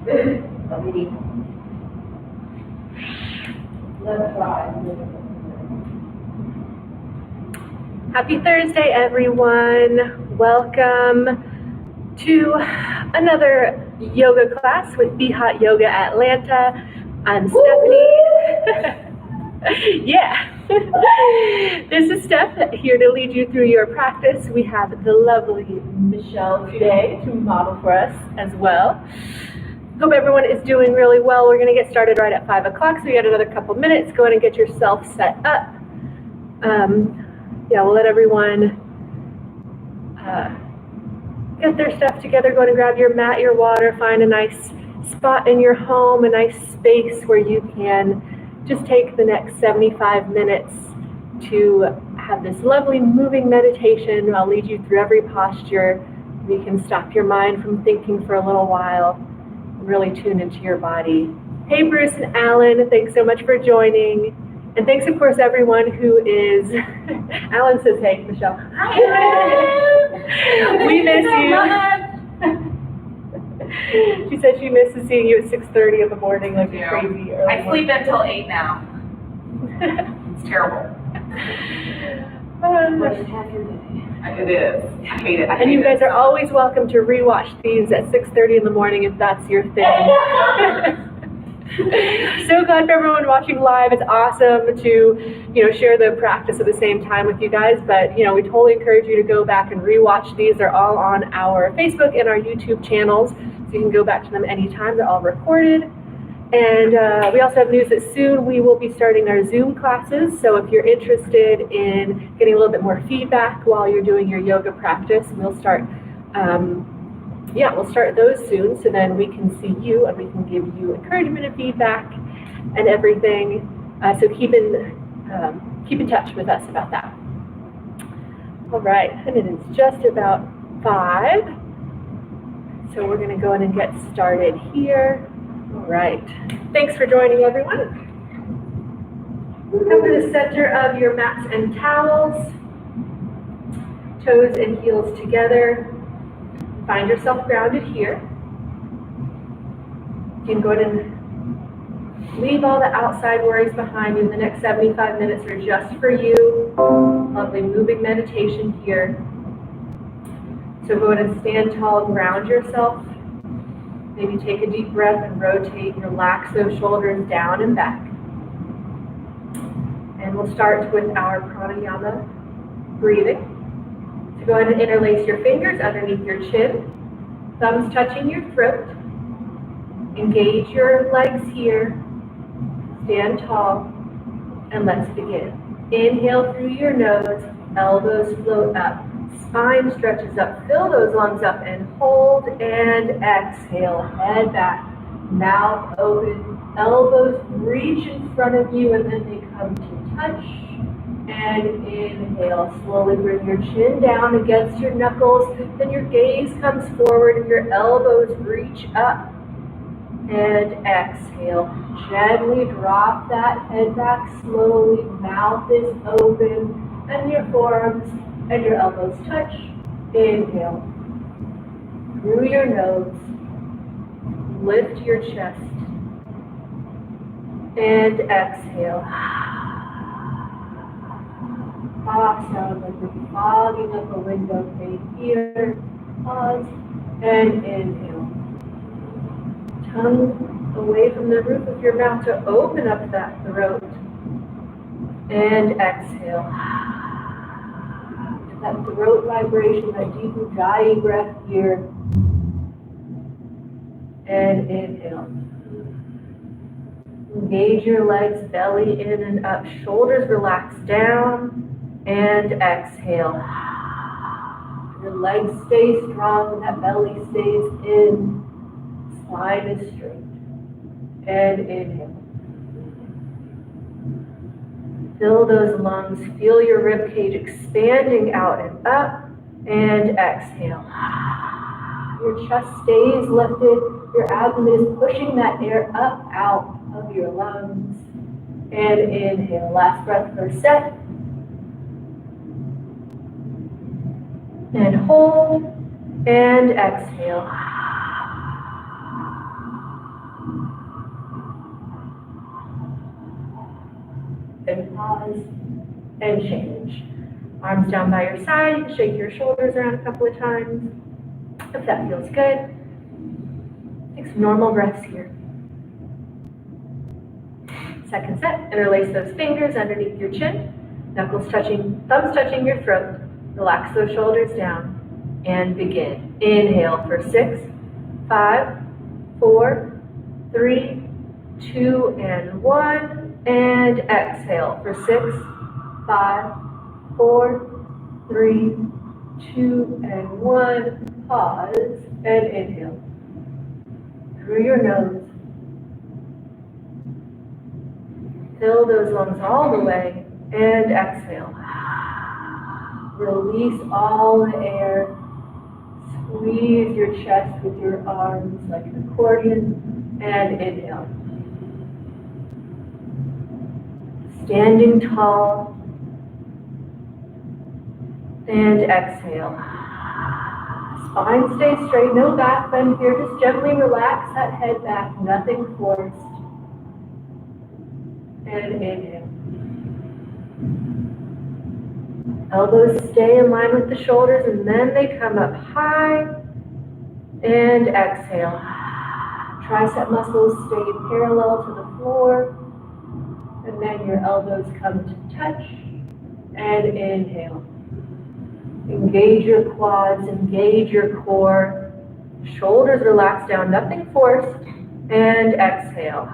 Let's try. Happy Thursday, everyone. Welcome to another yoga class with Be Hot Yoga Atlanta. I'm Stephanie. Yeah. This is Steph, here to lead you through your practice. We have the lovely Michelle today to model for us as well. Hope everyone is doing really well. We're going to get started right at 5 o'clock, so we got another couple minutes. Go ahead and get yourself set up. We'll let everyone get their stuff together. Go ahead and grab your mat, your water, find a nice spot in your home, a nice space where you can just take the next 75 minutes to have this lovely moving meditation. I'll lead you through every posture. You can stop your mind from thinking for a little while and really tune into your body. Hey, Bruce and Alan, thanks so much for joining. And thanks, of course, everyone who is, Alan says, hey, Michelle. Hi, we miss you. She said she misses seeing you at 6:30 in the morning, like crazy. I sleep until 8 now. It's terrible. It is. I hate it. And you guys are always welcome to rewatch these at 6:30 in the morning if that's your thing. So glad for everyone watching live. It's awesome to, share the practice at the same time with you guys. But, we totally encourage you to go back and rewatch these. They're all on our Facebook and our YouTube channels, so you can go back to them anytime. They're all recorded. And we also have news that soon we will be starting our Zoom classes. So if you're interested in getting a little bit more feedback while you're doing your yoga practice, we'll start those soon, so then we can see you and we can give you encouragement and feedback and everything. So keep in touch with us about that. All right, and it is just about 5. So we're going to go in and get started here. All right, thanks for joining, everyone. Come to the center of your mats and towels, toes and heels together. Find yourself grounded here. You can go ahead and leave all the outside worries behind you. The next 75 minutes are just for you. Lovely moving meditation here. So go ahead and stand tall, ground yourself. Maybe take a deep breath and rotate, relax those shoulders down and back. And we'll start with our pranayama breathing. So go ahead and interlace your fingers underneath your chin, thumbs touching your throat. Engage your legs here. Stand tall, and let's begin. Inhale through your nose, elbows float up. Spine stretches up, fill those lungs up and hold, and exhale, head back, mouth open, elbows reach in front of you and then they come to touch, and inhale, slowly bring your chin down against your knuckles, then your gaze comes forward and your elbows reach up, and exhale, gently drop that head back slowly, mouth is open, and your forearms and your elbows touch. Inhale. Through your nose, lift your chest. And exhale. Sound like you're fogging up a window pane here. Pause and inhale. Tongue away from the roof of your mouth to open up that throat. And exhale. That throat vibration, that deep Ujjayi breath here. And inhale. Engage your legs, belly in and up, shoulders relax down, and exhale. Your legs stay strong and that belly stays in. Spine is straight. And inhale. Fill those lungs, feel your rib cage expanding out and up, and exhale. Your chest stays lifted, your abdomen is pushing that air up out of your lungs, and inhale. Last breath for set, and hold, and exhale. pause, and change. Arms down by your side, you can shake your shoulders around a couple of times. If that feels good, take some normal breaths here. Second set, interlace those fingers underneath your chin, knuckles touching, thumbs touching your throat. Relax those shoulders down and begin. Inhale for 6, 5, 4, 3, 2, and 1. And exhale for 6, 5, 4, 3, 2, and 1. Pause and inhale. Through your nose. Fill those lungs all the way and exhale. Release all the air. Squeeze your chest with your arms like an accordion and inhale. Standing tall and exhale. Spine stays straight, no back bend here. Just gently relax that head back, nothing forced. And inhale. Elbows stay in line with the shoulders and then they come up high. And exhale. Tricep muscles stay parallel to the floor. And then your elbows come to touch. And inhale. Engage your quads, engage your core. Shoulders relax down, nothing forced. And exhale.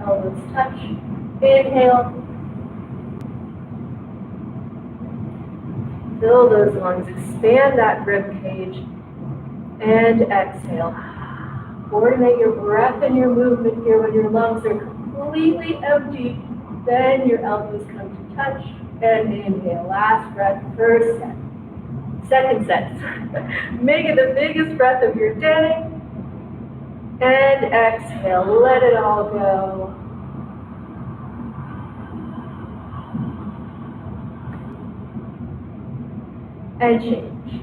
Elbows touch. Inhale. Fill those lungs. Expand that rib cage. And exhale. Coordinate your breath and your movement here when your lungs are completely empty. Then your elbows come to touch. And inhale. Last breath. First set. Second set. Make it the biggest breath of your day. And exhale, let it all go. And change.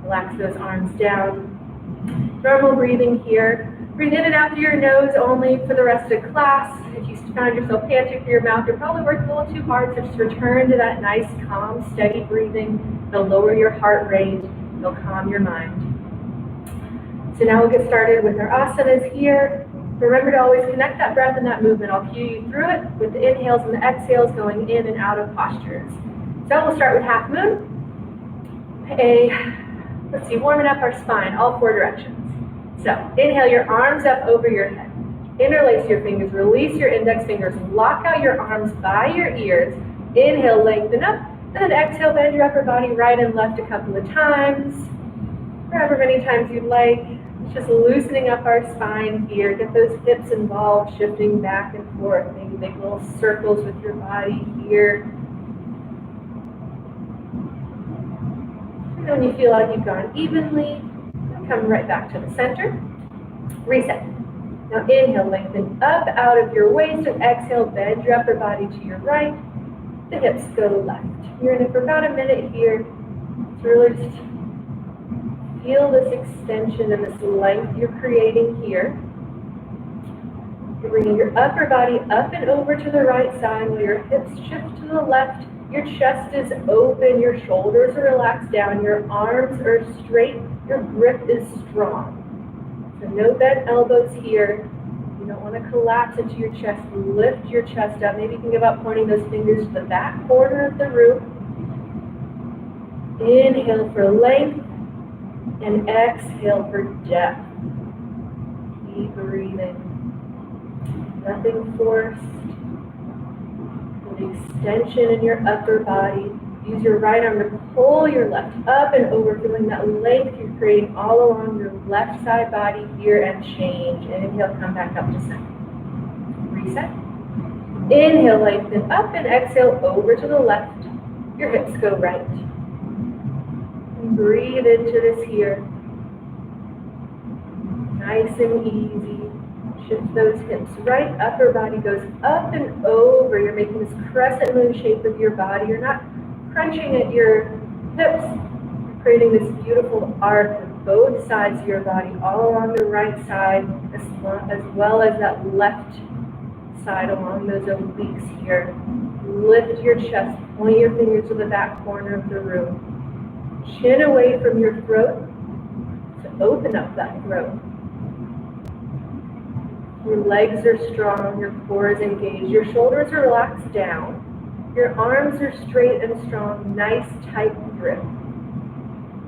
Relax those arms down. Normal breathing here. Breathe in and out through your nose only for the rest of class. If you found yourself panting through your mouth, you're probably working a little too hard, so just return to that nice, calm, steady breathing. It'll lower your heart rate. It'll calm your mind. So now we'll get started with our asanas here. Remember to always connect that breath and that movement. I'll cue you through it with the inhales and the exhales going in and out of postures. So we'll start with half moon. Let's see, warming up our spine, all 4 directions. So inhale your arms up over your head. Interlace your fingers, release your index fingers, lock out your arms by your ears. Inhale, lengthen up, and then exhale, bend your upper body right and left a couple of times. However many times you'd like. Just loosening up our spine here. Get those hips involved, shifting back and forth. Maybe make little circles with your body here. And when you feel like you've gone evenly, come right back to the center. Reset. Now inhale, lengthen up out of your waist, and exhale, bend your upper body to your right. The hips go left. You're in it for about a minute here. It's really just feel this extension and this length you're creating here. You're bringing your upper body up and over to the right side while your hips shift to the left. Your chest is open, your shoulders are relaxed down, your arms are straight, your grip is strong. So no bent elbows here. You don't want to collapse into your chest. Lift your chest up. Maybe you can give up pointing those fingers to the back corner of the room. Inhale for length. And exhale for depth. Keep breathing. Nothing forced. An extension in your upper body. Use your right arm to pull your left up and over, feeling that length you're creating all along your left side body here, and change. And inhale, come back up to center. Reset. Inhale, lengthen up, and exhale over to the left. Your hips go right. Breathe into this here. Nice and easy. Shift those hips right. Upper body goes up and over. You're making this crescent moon shape with your body. You're not crunching at your hips. You're creating this beautiful arc of both sides of your body, all along the right side, as well as that left side along those obliques here. Lift your chest, point your fingers to the back corner of the room. Chin away from your throat to open up that throat. Your legs are strong, your core is engaged, your shoulders are relaxed down. Your arms are straight and strong, nice tight grip.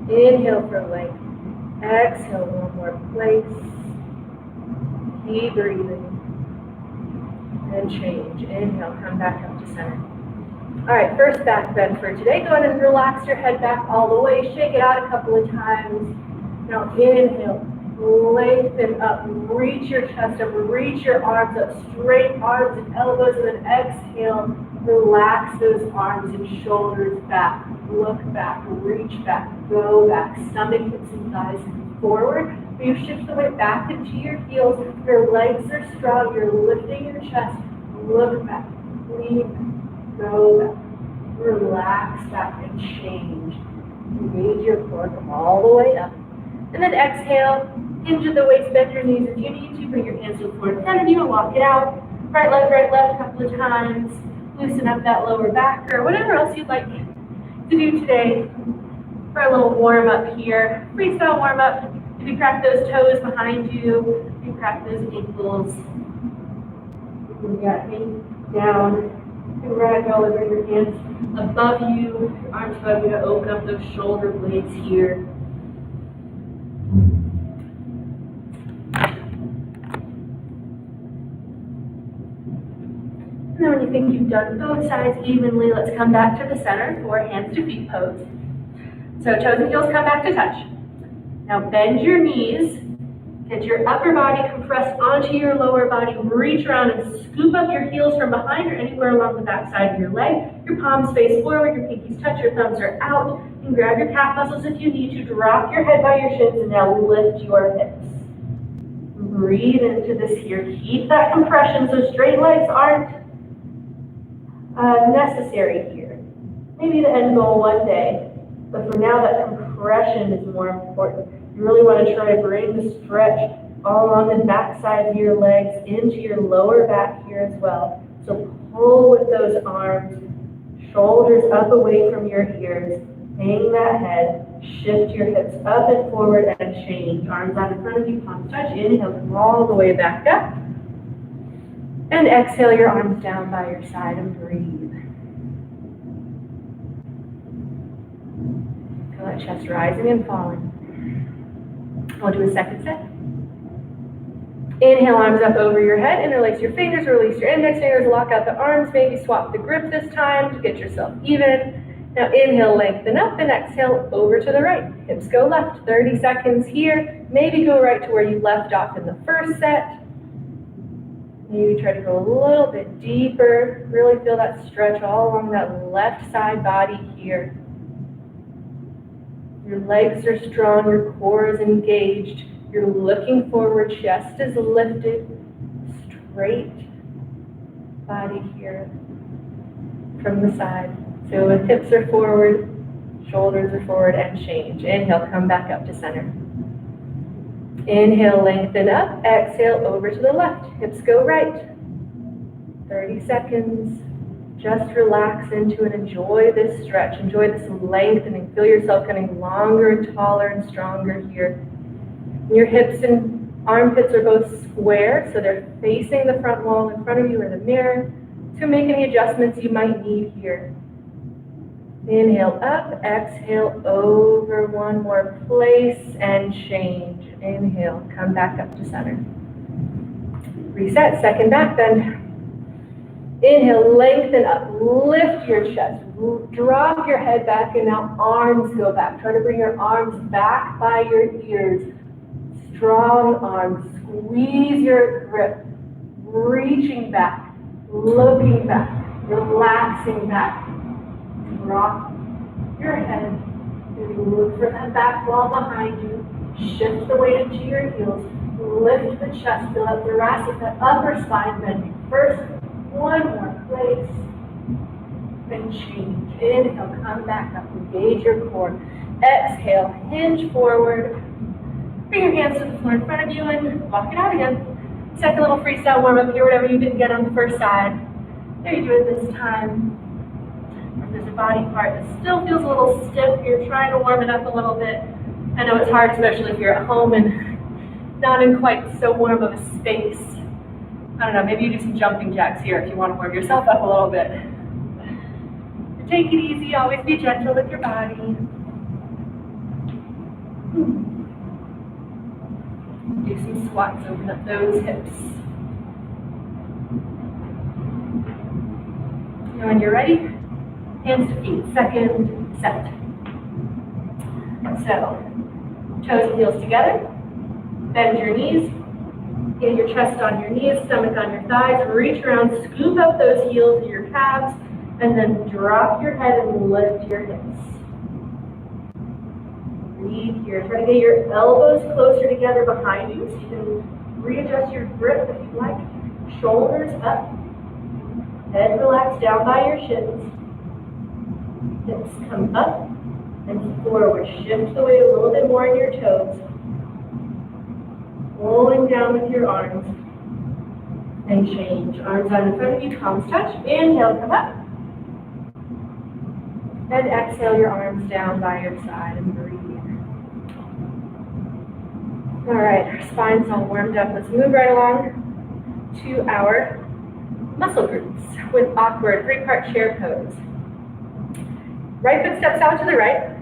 Inhale for length. Exhale, one more place. Keep breathing. And change. Inhale, come back up to center. All right, first back bend for today. Go ahead and relax your head back all the way. Shake it out a couple of times. Now inhale, lengthen up, reach your chest up, reach your arms up, straight arms and elbows, and then exhale, relax those arms and shoulders back. Look back, reach back, go back. Stomach, hips, and thighs forward. You shift the weight back into your heels. Your legs are strong. You're lifting your chest. Look back, lean back, go back. Relax back and change. Engage your core, come all the way up. And then exhale, hinge at the waist, bend your knees if you need to. Bring your hands to the floor in front of you and walk it out. Right left, a couple of times. Loosen up that lower back or whatever else you'd like to do today for a little warm up here. Freestyle warm up. If you crack those toes behind you, you crack those ankles. You got me down. You ragdoll over your hands above you, your arms above you to open up those shoulder blades here. And then when you think you've done both sides evenly, let's come back to the center for hands to feet pose. So toes and heels come back to touch. Now bend your knees, get your upper body compressed onto your lower body, reach around and scoop up your heels from behind or anywhere along the back side of your leg. Your palms face forward, your pinkies touch, your thumbs are out. You can grab your calf muscles if you need to, drop your head by your shins, and now lift your hips. Breathe into this here. Keep that compression so straight legs aren't necessary here. Maybe the end goal one day, but for now that compression is more important. You really want to try to bring the stretch all along the back side of your legs into your lower back here as well. So pull with those arms, shoulders up away from your ears, hang that head, shift your hips up and forward and change. Arms out in front of you, palms touch, inhale, come all the way back up. And exhale your arms down by your side and breathe. Feel that chest rising and falling. I'll do a second set. Inhale, arms up over your head, interlace your fingers, release your index fingers, lock out the arms, maybe swap the grip this time to get yourself even. Now inhale, lengthen up, and exhale over to the right. Hips go left, 30 seconds here. Maybe go right to where you left off in the first set. Maybe try to go a little bit deeper. Really feel that stretch all along that left side body here. Your legs are strong, your core is engaged. You're looking forward, chest is lifted. Straight body here from the side. So the hips are forward, shoulders are forward, and change. Inhale, come back up to center. Inhale, lengthen up. Exhale, over to the left. Hips go right. 30 seconds. Just relax into and enjoy this stretch. Enjoy this lengthening. Feel yourself getting longer and taller and stronger here. Your hips and armpits are both square, so they're facing the front wall in front of you or the mirror. So make any adjustments you might need here. Inhale up, exhale over one more place and change. Inhale, come back up to center. Reset, second back bend. Inhale, lengthen up, lift your chest, drop your head back, and now arms go back. Try to bring your arms back by your ears. Strong arms, squeeze your grip, reaching back, looking back, relaxing back. Drop your head, maybe look for that back wall behind you, shift the weight into your heels, lift the chest, fill out thoracic, that upper spine bending. First, one more place, and change. Inhale, come back up, engage your core. Exhale, hinge forward, Bring your hands to the floor in front of you and walk it out again. Second little freestyle warm up here, whatever you didn't get on the first side. There you do it this time. If there's a body part that still feels a little stiff, you're trying to warm it up a little bit. I know it's hard, especially if you're at home and not in quite so warm of a space. I don't know, maybe you do some jumping jacks here if you want to warm yourself up a little bit. But take it easy, always be gentle with your body. Do some squats, open up those hips. And when you're ready, hands to feet, second set. So, toes and heels together, bend your knees, get your chest on your knees, stomach on your thighs, reach around, scoop up those heels to your calves, and then drop your head and lift your hips. Breathe here. Try to get your elbows closer together behind you so you can readjust your grip if you like. Shoulders up. Head relaxed down by your shins. Hips come up and forward. Shift the weight a little bit more in your toes. Rolling down with your arms. And change. Arms out in front of you, palms touch. Inhale, come up. And exhale your arms down by your side and breathe. All right, our spine's all warmed up. Let's move right along to our muscle groups with awkward three-part chair pose. Right foot steps out to the right,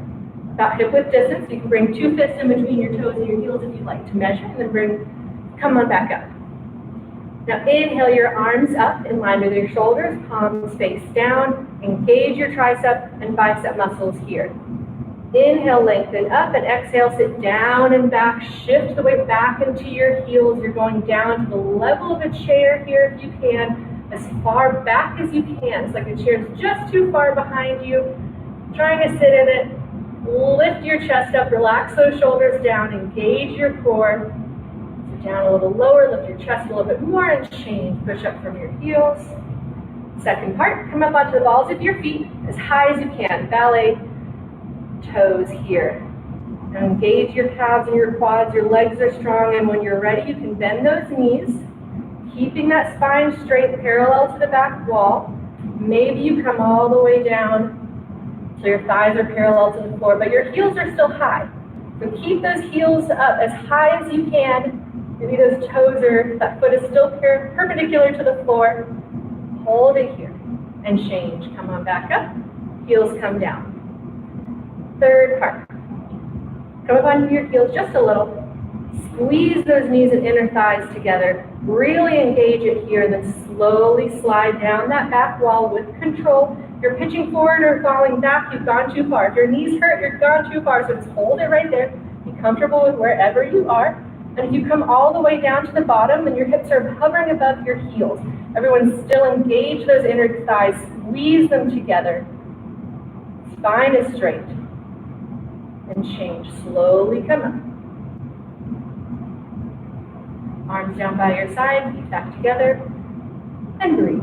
about hip width distance. You can bring two fists in between your toes and your heels if you'd like to measure, and then come on back up. Now inhale your arms up in line with your shoulders, palms face down. Engage your tricep and bicep muscles here. Inhale, lengthen up, and exhale, sit down and back. Shift the weight back into your heels. You're going down to the level of a chair here if you can, as far back as you can. It's like the chair's just too far behind you. Trying to sit in it. Lift your chest up, relax those shoulders down, engage your core. Sit down a little lower, lift your chest a little bit more, and change. Push up from your heels. Second part, come up onto the balls of your feet as high as you can. Ballet toes here. Now engage your calves and your quads. Your legs are strong, and when you're ready, you can bend those knees, keeping that spine straight, parallel to the back wall. Maybe you come all the way down so your thighs are parallel to the floor, but your heels are still high. So keep those heels up as high as you can. Maybe those toes that foot is still perpendicular to the floor. Hold it here and change. Come on back up. Heels come down. Third part. Come up onto your heels just a little. Squeeze those knees and inner thighs together. Really engage it here, then slowly slide down that back wall with control. If you're pitching forward or falling back, you've gone too far. If your knees hurt, you've gone too far, so just hold it right there. Be comfortable with wherever you are. And if you come all the way down to the bottom, then your hips are hovering above your heels. Everyone still engage those inner thighs. Squeeze them together. Spine is straight. And change. Slowly come up. Arms down by your side, feet back together, and breathe.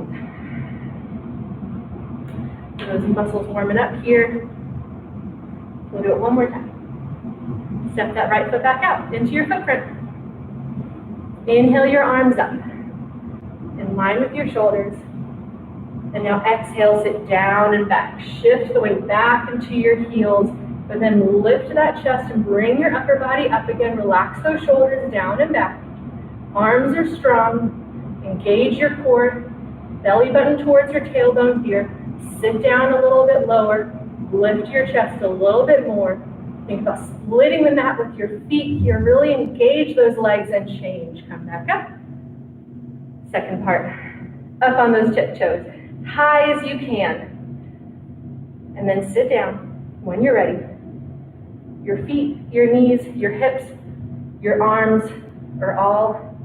Those muscles warming up here. We'll do it one more time. Step that right foot back out into your footprint. Inhale your arms up, in line with your shoulders. And now exhale, sit down and back. Shift the weight back into your heels. But then lift that chest and bring your upper body up again. Relax those shoulders down and back. Arms are strong. Engage your core. Belly button towards your tailbone here. Sit down a little bit lower. Lift your chest a little bit more. Think about splitting the mat with your feet here. Really engage those legs and change. Come back up. Second part. Up on those tiptoes. High as you can. And then sit down when you're ready. Your feet, your knees, your hips, your arms are all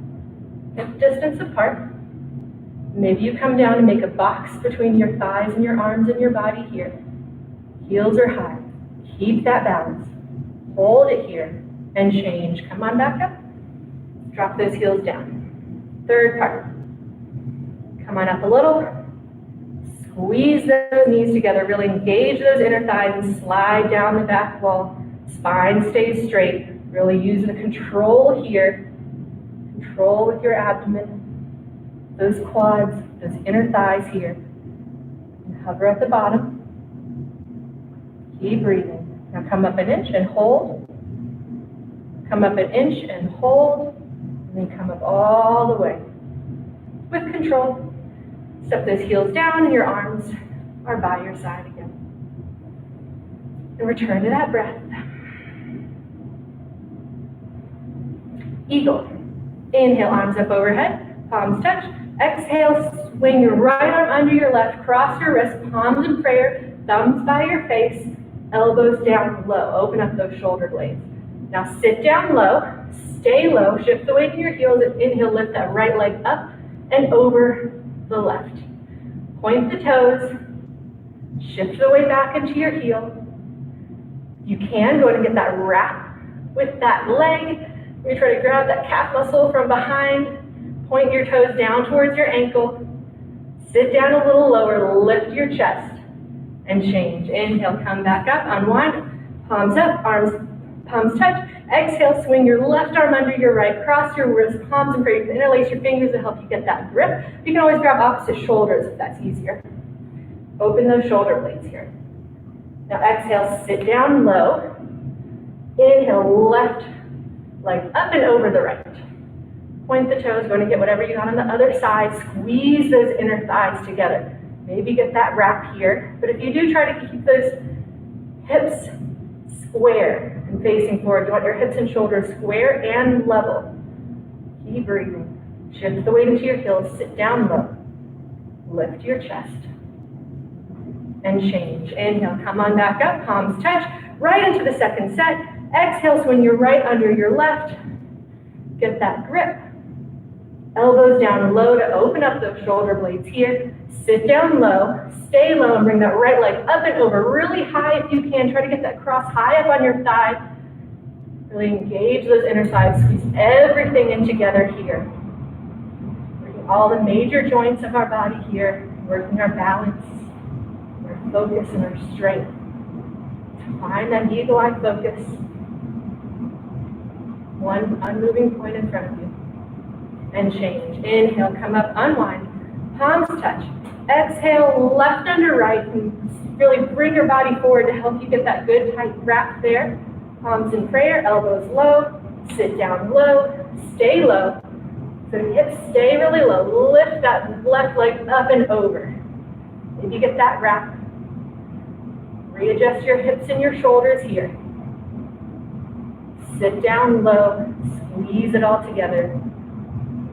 hip distance apart. Maybe you come down and make a box between your thighs and your arms and your body here. Heels are high. Keep that balance. Hold it here and change. Come on back up. Drop those heels down. Third part. Come on up a little. Squeeze those knees together. Really engage those inner thighs and slide down the back wall. Spine stays straight. Really use the control here. Control with your abdomen, those quads, those inner thighs here. And hover at the bottom. Keep breathing. Now come up an inch and hold. Come up an inch and hold. And then come up all the way. With control. Step those heels down and your arms are by your side again. And return to that breath. Eagle. Inhale, arms up overhead, palms touch. Exhale, swing your right arm under your left, cross your wrists, palms in prayer, thumbs by your face, elbows down low. Open up those shoulder blades. Now sit down low, stay low, shift the weight to your heels, and inhale, lift that right leg up and over the left. Point the toes, shift the weight back into your heel. You can go ahead and get that wrap with that leg. We try to grab that calf muscle from behind, point your toes down towards your ankle, sit down a little lower, lift your chest, and change. Inhale, come back up, unwind, palms up, palms touch. Exhale, swing your left arm under your right, cross your wrist, palms and pray. Interlace your fingers to help you get that grip. You can always grab opposite shoulders if that's easier. Open those shoulder blades here. Now exhale, sit down low. Inhale, left leg up and over the right. Point the toes, going to get whatever you got on the other side. Squeeze those inner thighs together. Maybe get that wrap here. But if you do, try to keep those hips square and facing forward. You want your hips and shoulders square and level. Keep breathing. Shift the weight into your heels. Sit down low. Lift your chest. And change. Inhale, come on back up. Palms touch. Right into the second set. Exhale, swing your right under your left. Get that grip. Elbows down low to open up those shoulder blades here. Sit down low, stay low, and bring that right leg up and over really high if you can. Try to get that cross high up on your thigh. Really engage those inner thighs. Squeeze everything in together here. Working all the major joints of our body here. Working our balance, our focus, and our strength. Find that eagle eye focus. One unmoving point in front of you. And change. Inhale, come up, unwind. Palms touch. Exhale, left under right. And really bring your body forward to help you get that good tight wrap there. Palms in prayer, elbows low. Sit down low. Stay low. So hips stay really low. Lift that left leg up and over. Maybe get that wrap. Readjust your hips and your shoulders here. Sit down low. Squeeze it all together.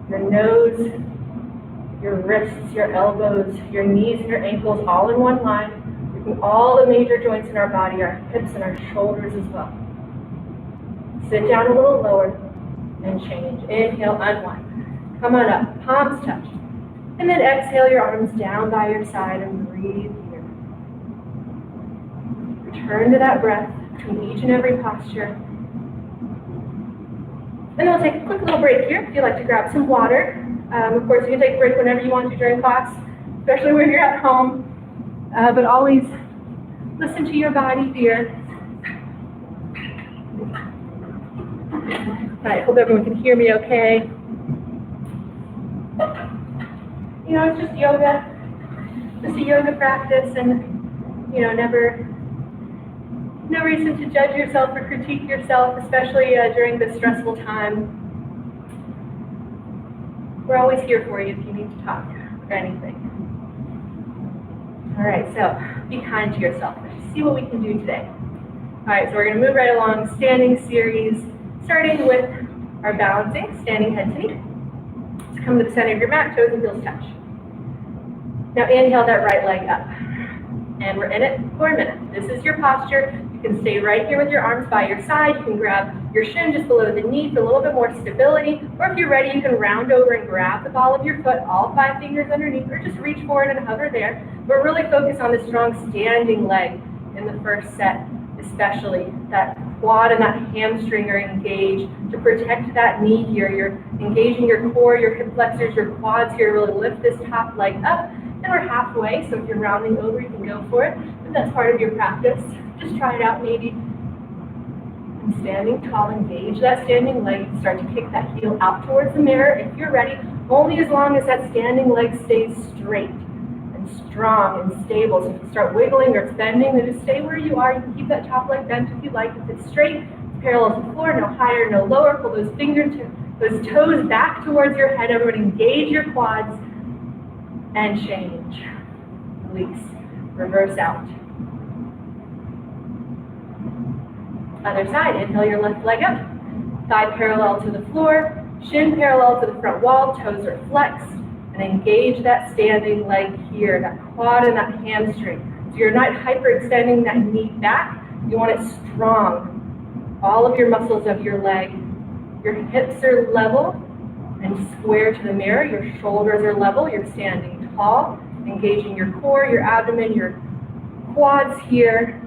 Your nose, your wrists, your elbows, your knees and your ankles all in one line. Working all the major joints in our body, our hips and our shoulders as well. Sit down a little lower and change. Inhale, unwind. Come on up, palms touch. And then exhale your arms down by your side and breathe here. Return to that breath between each and every posture. And we'll take a quick little break here if you'd like to grab some water. Of course, you can take a break whenever you want to during class, especially when you're at home. But always listen to your body here. All right, hope everyone can hear me okay. You know, it's just yoga. Just a yoga practice, and, you know, no reason to judge yourself or critique yourself, especially during this stressful time. We're always here for you if you need to talk or anything. All right, so be kind to yourself. Let's see what we can do today. All right, so we're going to move right along, standing series, starting with our balancing, standing head to knee. So come to the center of your mat, toes and heels touch. Now inhale that right leg up. And we're in it for a minute. This is your posture. You can stay right here with your arms by your side. You can grab your shin just below the knee for a little bit more stability. Or if you're ready, you can round over and grab the ball of your foot, all 5 fingers underneath, or just reach forward and hover there. But really focus on the strong standing leg in the first set, especially. That quad and that hamstring are engaged to protect that knee here. You're engaging your core, your hip flexors, your quads here to really lift this top leg up. And we're halfway, so if you're rounding over, you can go for it. But that's part of your practice. Just try it out maybe. And standing tall, engage that standing leg. Start to kick that heel out towards the mirror if you're ready, only as long as that standing leg stays straight and strong and stable. So if you start wiggling or bending, then just stay where you are. You can keep that top leg bent if you like. If it's straight, parallel to the floor, no higher, no lower. Pull those fingertips, those toes back towards your head. Everyone engage your quads and change. Release. Reverse out. Other side. Inhale your left leg up. Thigh parallel to the floor. Shin parallel to the front wall. Toes are flexed. And engage that standing leg here, that quad and that hamstring. So you're not hyperextending that knee back. You want it strong. All of your muscles of your leg. Your hips are level and square to the mirror. Your shoulders are level. You're standing tall. Engaging your core, your abdomen, your quads here.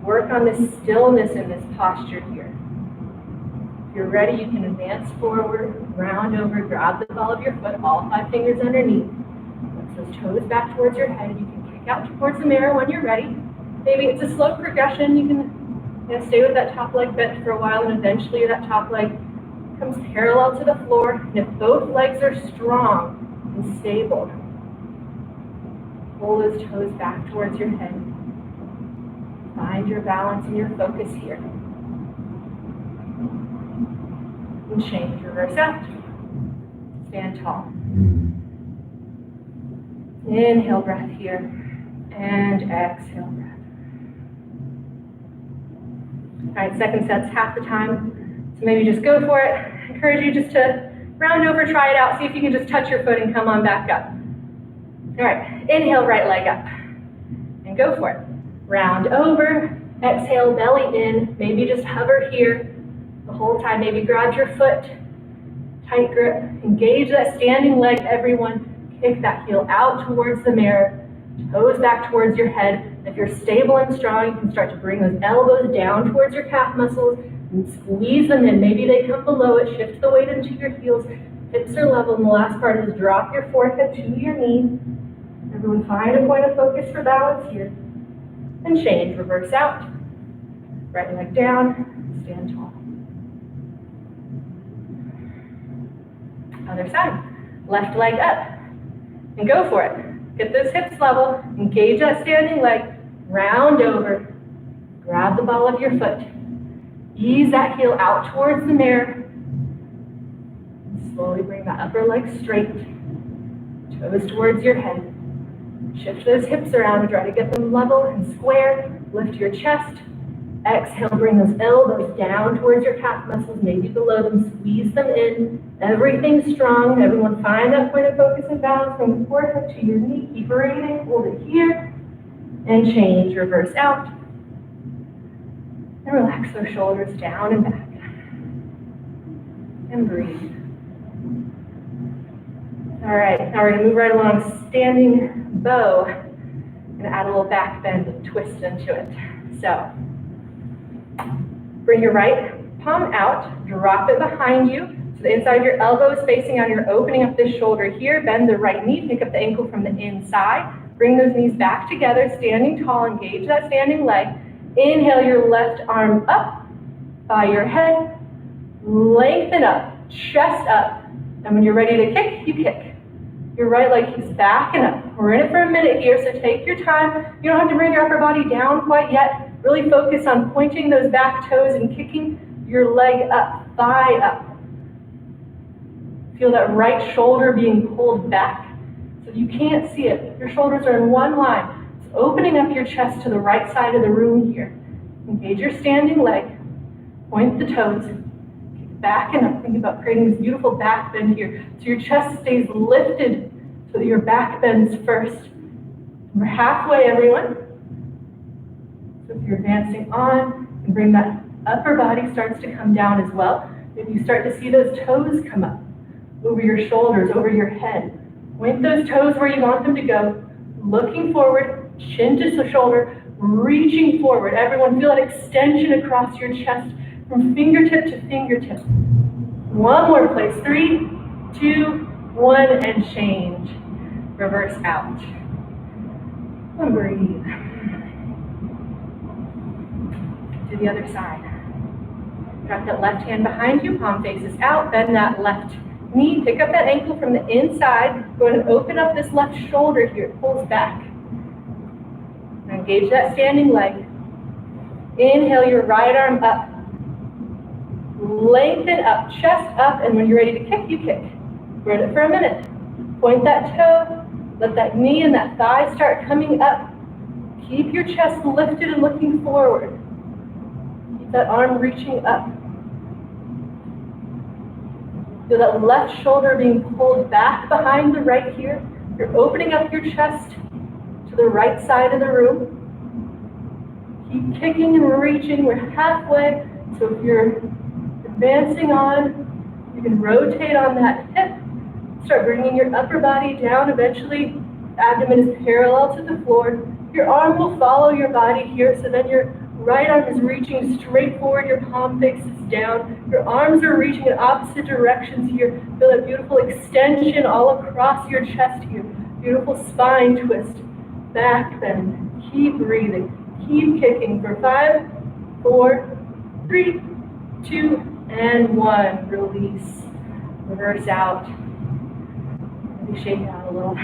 Work on this stillness in this posture here. If you're ready, you can advance forward, round over, grab the ball of your foot, all 5 fingers underneath. Lift those toes back towards your head. You can kick out towards the mirror when you're ready. Maybe it's a slow progression. You can stay with that top leg bent for a while, and eventually that top leg comes parallel to the floor. And if both legs are strong and stable, pull those toes back towards your head. Find your balance and your focus here. And change, reverse out. Stand tall. Inhale breath here. And exhale breath. All right, second set's half the time. So maybe just go for it. I encourage you just to round over, try it out. See if you can just touch your foot and come on back up. All right, inhale right leg up. And go for it. Round over, exhale, belly in, maybe just hover here the whole time. Maybe grab your foot, tight grip, engage that standing leg, everyone. Kick that heel out towards the mirror, toes back towards your head. If you're stable and strong, you can start to bring those elbows down towards your calf muscles and squeeze them in. Maybe they come below it, shift the weight into your heels. Hips are level, and the last part is drop your forehead to your knee. Everyone find a point of focus for balance here. And change, reverse out. Right leg down, stand tall. Other side. Left leg up. And go for it. Get those hips level. Engage that standing leg. Round over. Grab the ball of your foot. Ease that heel out towards the mirror. And slowly bring that upper leg straight. Toes towards your head. Shift those hips around and try to get them level and square. Lift your chest. Exhale, bring those elbows down towards your calf muscles, maybe below them. Squeeze them in. Everything's strong. Everyone find that point of focus and balance from the forehead to your knee. Keep breathing. Hold it here. And change. Reverse out. And relax those shoulders down and back. And breathe. All right, now we're going to move right along, standing bow, and add a little back bend and twist into it. So, bring your right palm out, drop it behind you, so the inside of your elbow is facing on, you're opening up this shoulder here, bend the right knee, pick up the ankle from the inside, bring those knees back together, standing tall, engage that standing leg. Inhale your left arm up by your head, lengthen up, chest up, and when you're ready to kick, you kick. Your right leg keeps backing up. We're in it for a minute here, so take your time. You don't have to bring your upper body down quite yet. Really focus on pointing those back toes and kicking your leg up, thigh up. Feel that right shoulder being pulled back so you can't see it. Your shoulders are in one line. So opening up your chest to the right side of the room here. Engage your standing leg. Point the toes. Backing up, think about creating this beautiful back bend here. So your chest stays lifted so that your back bends first. We're halfway, everyone. So if you're advancing on, and bring that upper body starts to come down as well. Maybe you start to see those toes come up, over your shoulders, over your head. Point those toes where you want them to go. Looking forward, chin to the shoulder, reaching forward. Everyone feel that extension across your chest, from fingertip to fingertip. One more place. 3, 2, 1, and change. Reverse out. And breathe. To the other side. Drop that left hand behind you, palm faces out, bend that left knee, pick up that ankle from the inside. Go ahead and open up this left shoulder here, it pulls back. Engage that standing leg. Inhale your right arm up. Lengthen up, chest up, and when you're ready to kick, you kick. We're in it for a minute. Point that toe, let that knee and that thigh start coming up. Keep your chest lifted and looking forward. Keep that arm reaching up. Feel that left shoulder being pulled back behind the right here. You're opening up your chest to the right side of the room. Keep kicking and reaching. We're halfway. So if you're advancing on, you can rotate on that hip. Start bringing your upper body down. Eventually, abdomen is parallel to the floor. Your arm will follow your body here. So then your right arm is reaching straight forward. Your palm faces down. Your arms are reaching in opposite directions here. Feel that beautiful extension all across your chest here. Beautiful spine twist. Back bend. Keep breathing. Keep kicking for 5, 4, 3, 2, and 1. Release. Reverse out. Maybe shake out a little.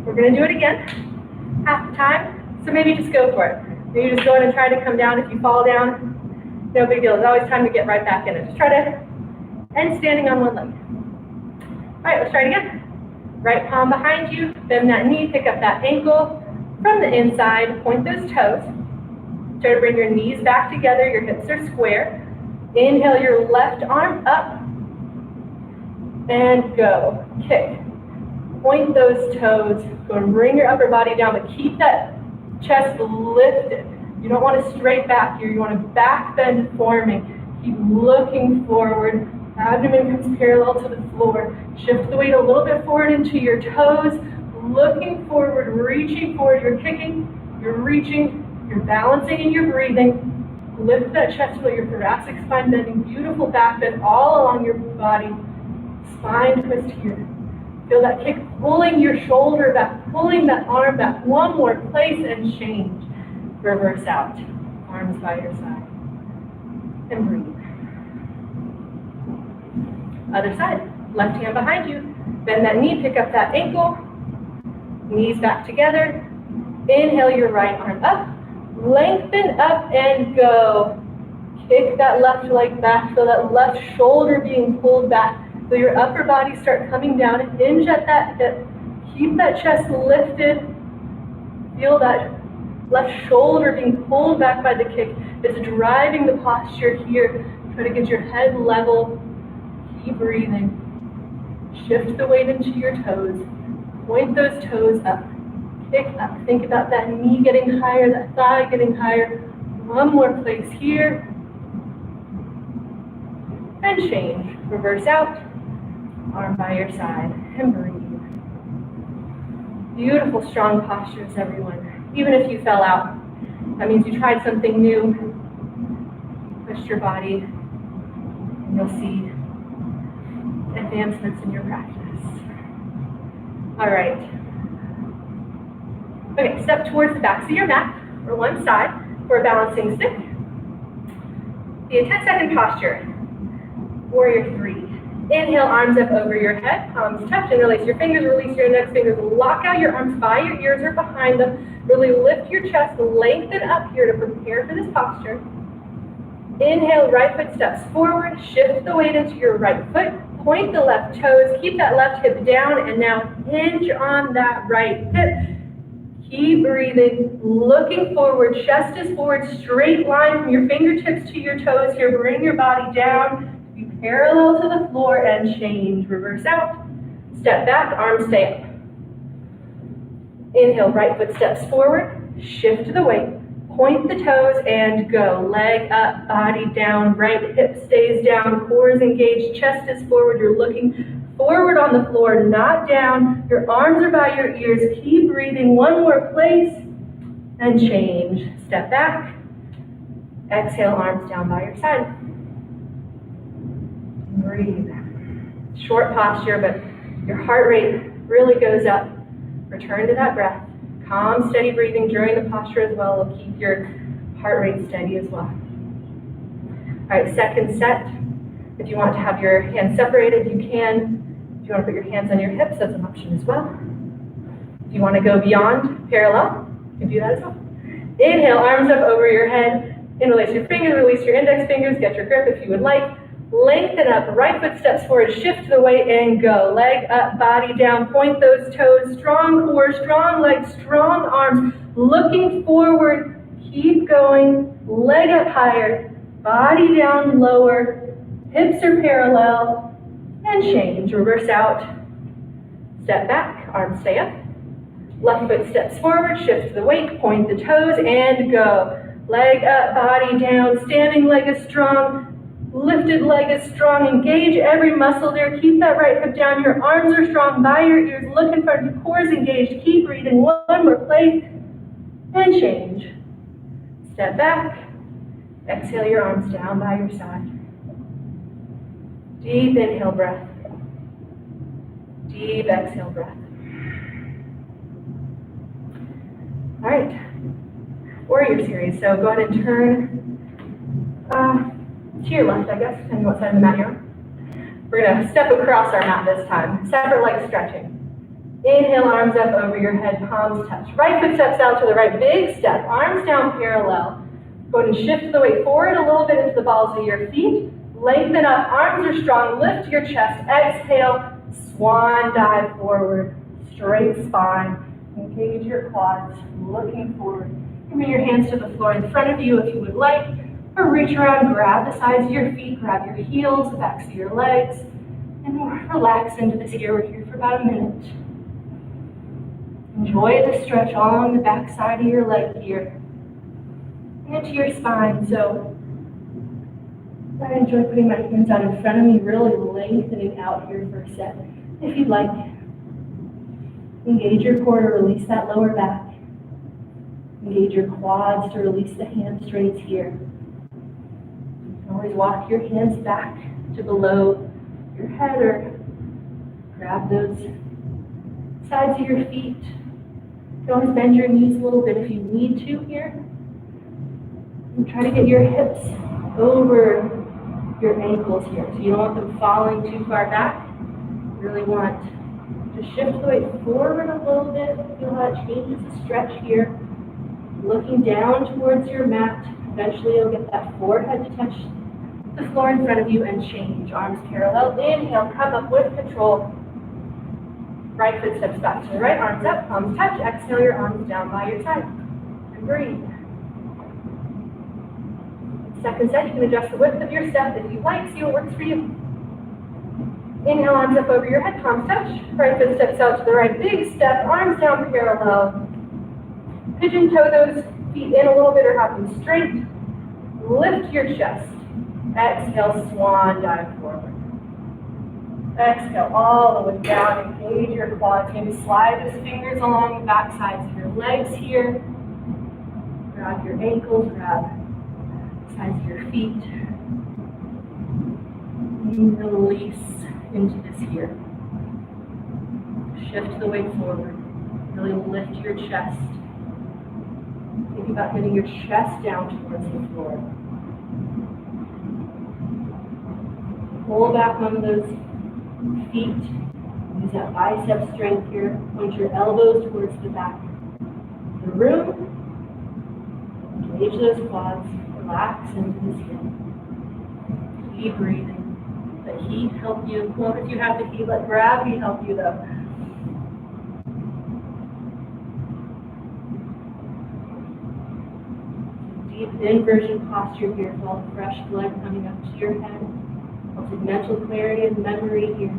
We're going to do it again. Half the time. So maybe just go for it. Maybe just go in and try to come down. If you fall down, no big deal. There's always time to get right back in it. Just try to end standing on one leg. All right, let's try it again. Right palm behind you. Bend that knee. Pick up that ankle. From the inside, point those toes. Try to bring your knees back together, your hips are square. Inhale your left arm up. And go. Kick. Point those toes. Go and bring your upper body down, but keep that chest lifted. You don't want to straight back here. You want to back bend forming. Keep looking forward. Abdomen comes parallel to the floor. Shift the weight a little bit forward into your toes. Looking forward, reaching forward. You're kicking, you're reaching, you're balancing and you're breathing. Lift that chest, feel your thoracic spine bending. Beautiful back bend all along your body. Spine twist here. Feel that kick pulling your shoulder back, pulling that arm back. One more place and change. Reverse out. Arms by your side. And breathe. Other side. Left hand behind you. Bend that knee, pick up that ankle. Knees back together. Inhale your right arm up. Lengthen up and go. Kick that left leg back. Feel that left shoulder being pulled back. Feel your upper body start coming down. Hinge at that hip. Keep that chest lifted. Feel that left shoulder being pulled back by the kick. It's driving the posture here. Try to get your head level. Keep breathing. Shift the weight into your toes. Point those toes up. Kick up. Think about that knee getting higher, that thigh getting higher. One more place here. And change. Reverse out. Arm by your side. And breathe. Beautiful, strong postures, everyone. Even if you fell out, that means you tried something new. Pushed your body. And you'll see advancements in your practice. All right. Okay, step towards the backs of your mat, or one side, for a balancing stick. Be a 10-second posture. Warrior 3. Inhale, arms up over your head, palms touch, interlace your fingers, release your index fingers, lock out your arms by your ears or behind them. Really lift your chest, lengthen up here to prepare for this posture. Inhale, right foot steps forward, shift the weight into your right foot. Point the left toes, keep that left hip down, and now hinge on that right hip. Keep breathing, looking forward, chest is forward, straight line from your fingertips to your toes here. Bring your body down, be parallel to the floor, and change. Reverse out, step back, arms stay up. Inhale, right foot steps forward, shift the weight. Point the toes and go. Leg up, body down, right hip stays down, core is engaged, chest is forward. You're looking forward on the floor, not down. Your arms are by your ears. Keep breathing. One more place and change. Step back. Exhale, arms down by your side. Breathe. Short posture, but your heart rate really goes up. Return to that breath. Calm, steady breathing during the posture as well will keep your Heart rate steady as well. All right, second set. If you want to have your hands separated, you can. If you want to put your hands on your hips, that's an option as well. If you want to go beyond parallel, you can do that as well. Inhale, arms up over your head. Interlace your fingers, release your index fingers, get your grip if you would like. Lengthen up, right foot steps forward, shift to the weight and go. Leg up, body down, point those toes, strong core, strong legs, strong arms, looking forward, keep going, leg up higher, body down lower, hips are parallel, and change. Reverse out, step back, arms stay up. Left foot steps forward, shift to the weight, point the toes, and go. Leg up, body down, standing leg is strong, lifted leg is strong. Engage every muscle there. Keep that right hip down. Your arms are strong by your ears. Look in front of you. Core is engaged. Keep breathing. One more place, and change. Step back. Exhale your arms down by your side. Deep inhale breath. Deep exhale breath. All right, warrior series. So go ahead and turn to your left, I guess, depending what side of the mat you're on. We're gonna step across our mat this time. Separate leg stretching. Inhale, arms up over your head, palms touch. Right foot steps out to the right, big step. Arms down parallel. Go ahead and shift the weight forward a little bit into the balls of your feet. Lengthen up, arms are strong. Lift your chest. Exhale, swan dive forward. Straight spine. Engage your quads, looking forward. Bring your hands to the floor in front of you if you would like, or reach around, grab the sides of your feet, grab your heels, the backs of your legs, and relax into this here. We're here for about a minute. Enjoy the stretch along the back side of your leg here, and into your spine. So I enjoy putting my hands down in front of me, really lengthening out here for a set, if you'd like. Engage your core to release that lower back. Engage your quads to release the hamstrings here. You can always walk your hands back to below your head or grab those sides of your feet. You can always bend your knees a little bit if you need to here. And try to get your hips over your ankles here. So you don't want them falling too far back. You really want to shift the weight forward a little bit. Feel how it changes the stretch here. Looking down towards your mat. Eventually you'll get that forehead to touch the floor in front of you and change. Arms parallel. Inhale, come up with control. Right foot steps back to the right, arms up, palms touch. Exhale your arms down by your side. And breathe. Second set, you can adjust the width of your step if you like, see what works for you. Inhale, arms up over your head, palms touch. Right foot steps out to the right, big step, arms down parallel. Pigeon toe those feet in a little bit or have them straight. Lift your chest. Exhale, swan dive forward. Exhale all the way down, engage your quads. Maybe slide those fingers along the back sides of your legs here. Grab your ankles, grab the sides of your feet. And release into this here. Shift the weight forward. Really lift your chest. Think about getting your chest down towards the floor. Pull back on those feet. Use that bicep strength here. Point your elbows towards the back of the room. Engage those quads. Relax into this here. Keep breathing. Let heat help you. Well, if you have the heat, let gravity help you though. Deep inversion posture here. Feel the fresh blood coming up to your head. Also mental clarity and memory here.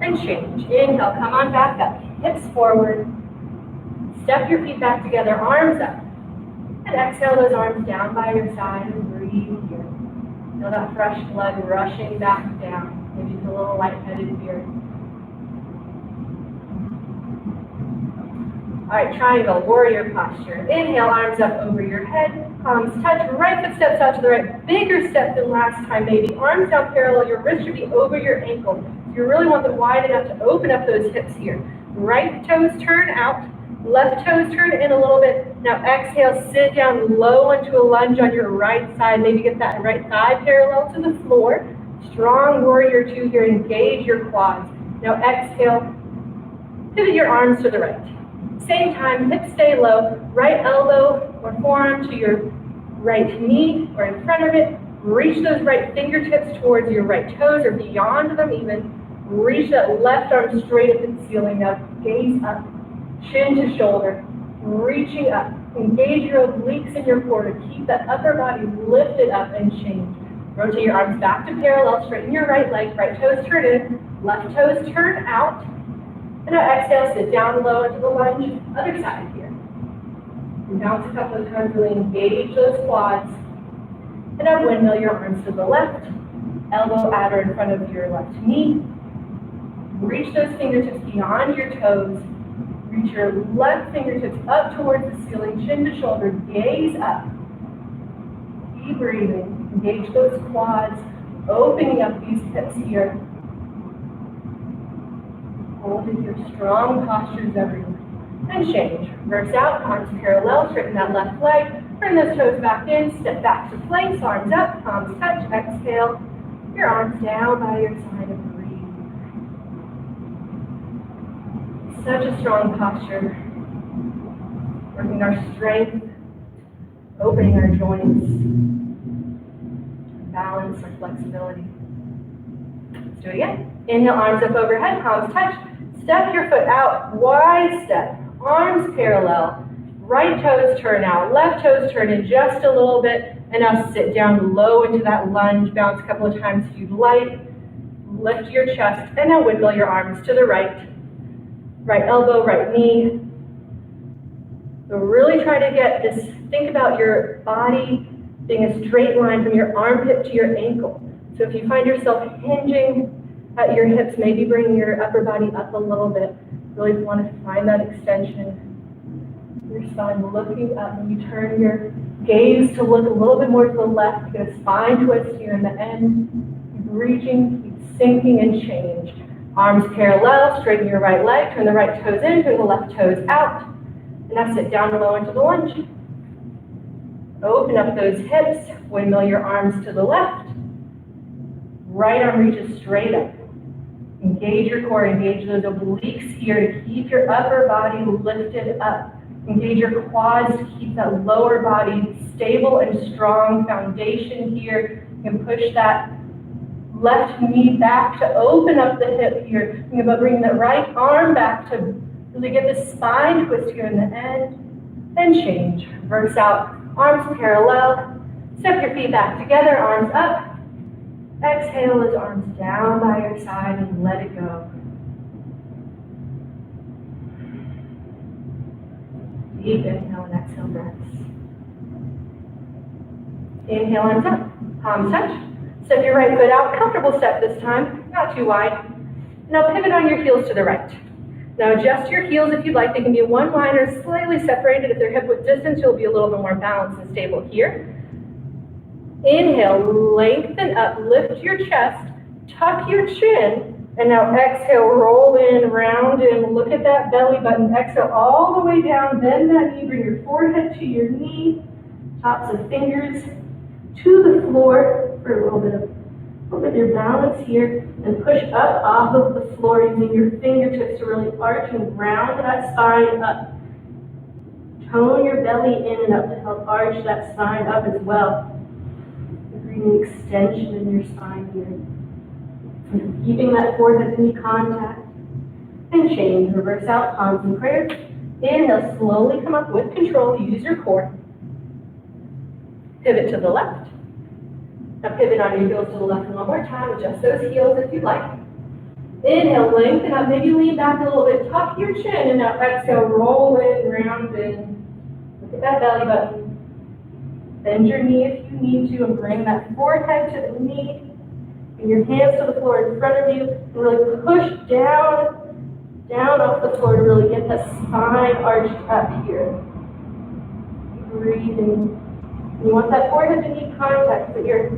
And change. Inhale, come on back up. Hips forward. Step your feet back together, arms up. And exhale those arms down by your side and breathe here. Feel that fresh blood rushing back down. Maybe it's a little lightheaded here. All right, triangle, warrior posture. Inhale, arms up over your head, palms touch, right foot steps out to the right. Bigger step than last time, maybe. Arms down parallel, your wrist should be over your ankle. You really want them wide enough to open up those hips here. Right toes turn out, left toes turn in a little bit. Now exhale, sit down low into a lunge on your right side. Maybe get that right thigh parallel to the floor. Strong warrior two here, engage your quads. Now exhale, pivot your arms to the right. Same time, hips stay low, right elbow or forearm to your right knee or in front of it. Reach those right fingertips towards your right toes or beyond them even. Reach that left arm straight up to the ceiling. Now gaze up, chin to shoulder, reaching up. Engage your obliques in your core to keep that upper body lifted up and change. Rotate your arms back to parallel, straighten your right leg, right toes turn in, left toes turn out. And now exhale, sit down low into the lunge, other side here. And bounce a couple of times, really engage those quads. And now windmill your arms to the left, elbow adder in front of your left knee. Reach those fingertips beyond your toes. Reach your left fingertips up towards the ceiling, chin to shoulder, gaze up. Keep breathing, engage those quads, opening up these hips here. Holding your strong postures everywhere. And change. Reverse out, arms parallel, straighten that left leg. Bring those toes back in, step back to planks, arms up, palms touch, exhale. Your arms down by your side and breathe. Such a strong posture. Working our strength, opening our joints, balance our flexibility. Let's do it again. Inhale, arms up overhead, palms touch. Step your foot out, wide step, arms parallel. Right toes turn out, left toes turn in just a little bit, and now sit down low into that lunge. Bounce a couple of times if you'd like. Lift your chest, and now wiggle your arms to the right. Right elbow, right knee. So really try to get this, think about your body being a straight line from your armpit to your ankle. So if you find yourself hinging at your hips, maybe bring your upper body up a little bit. Really want to find that extension. Your spine looking up, and you turn your gaze to look a little bit more to the left. Get a spine twist here in the end. Keep reaching, keep sinking, and change. Arms parallel, straighten your right leg, turn the right toes in, turn the left toes out. And now sit down low into the lunge. Open up those hips, windmill your arms to the left. Right arm reaches straight up. Engage your core, engage those obliques here to keep your upper body lifted up. Engage your quads to keep that lower body stable and strong. Foundation here. You can push that left knee back to open up the hip here. Think about bringing that right arm back to really get the spine twist here in the end. And change. Reverse out, arms parallel. Step your feet back together, arms up. Exhale as arms down by your side and let it go. Deep inhale and exhale breaths. Inhale, arms up, palms touch. Step your right foot out, comfortable step this time, not too wide. Now pivot on your heels to the right. Now adjust your heels if you'd like. They can be one line or slightly separated. If they're hip width distance, you'll be a little bit more balanced and stable here. Inhale, lengthen up, lift your chest, tuck your chin, and now exhale, roll in, round in, look at that belly button. Exhale all the way down, bend that knee, bring your forehead to your knee, tops of fingers to the floor for a little bit of your balance here, and push up off of the floor using your fingertips to really arch and round that spine up. Tone your belly in and up to help arch that spine up as well. Breathing extension in your spine here. And keeping that forehead to knee contact. And change. Reverse out, palms in prayer. Inhale, slowly come up with control. Use your core. Pivot to the left. Now pivot on your heels to the left one more time. Adjust those heels if you'd like. Inhale, lengthen up. Maybe lean back a little bit. Tuck your chin. And now exhale, roll in, round in. Look at that belly button. Bend your knee if you need to, and bring that forehead to the knee. Bring your hands to the floor in front of you, and really push down off the floor to really get that spine arched up here. Breathing. You want that forehead to knee contact, but your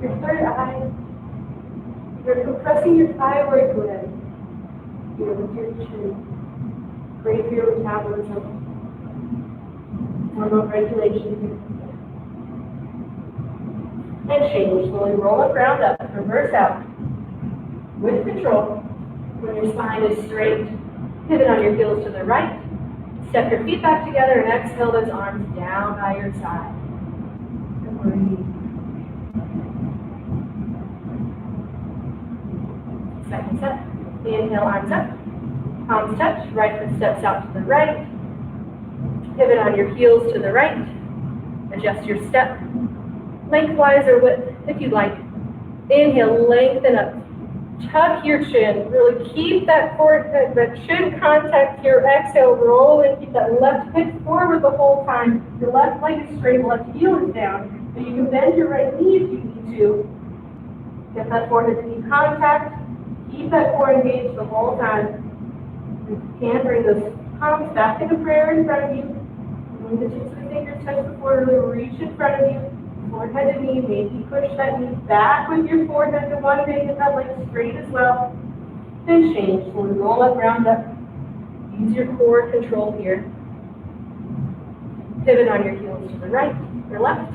third eye, you're compressing your thyroid gland here with your chin. Great for your metabolism. hormone regulation. And change. Slowly roll up, round up, reverse out. With control. When your spine is straight, pivot on your heels to the right. Step your feet back together and exhale those arms down by your side. And breathe. Second set. Inhale, arms up. Palms touch. Right foot steps out to the right. Pivot on your heels to the right. Adjust your step. Lengthwise or width if you'd like. Inhale, lengthen up. Tuck your chin. Really keep that forehead, that chin contact here. Exhale, roll and keep that left hip forward the whole time. Your left leg is straight, left heel is down. So you can bend your right knee if you need to. Get that forehead to knee contact. Keep that core engaged the whole time. If you can, bring those palms back into prayer in front of you. When the tips of the fingers touch the floor, really reach in front of you. Forehead to knee, maybe push that knee back with your forehead to one knee, get that leg straight as well. Then change, slowly roll up, round up. Use your core control here. Pivot on your heels to the right or left.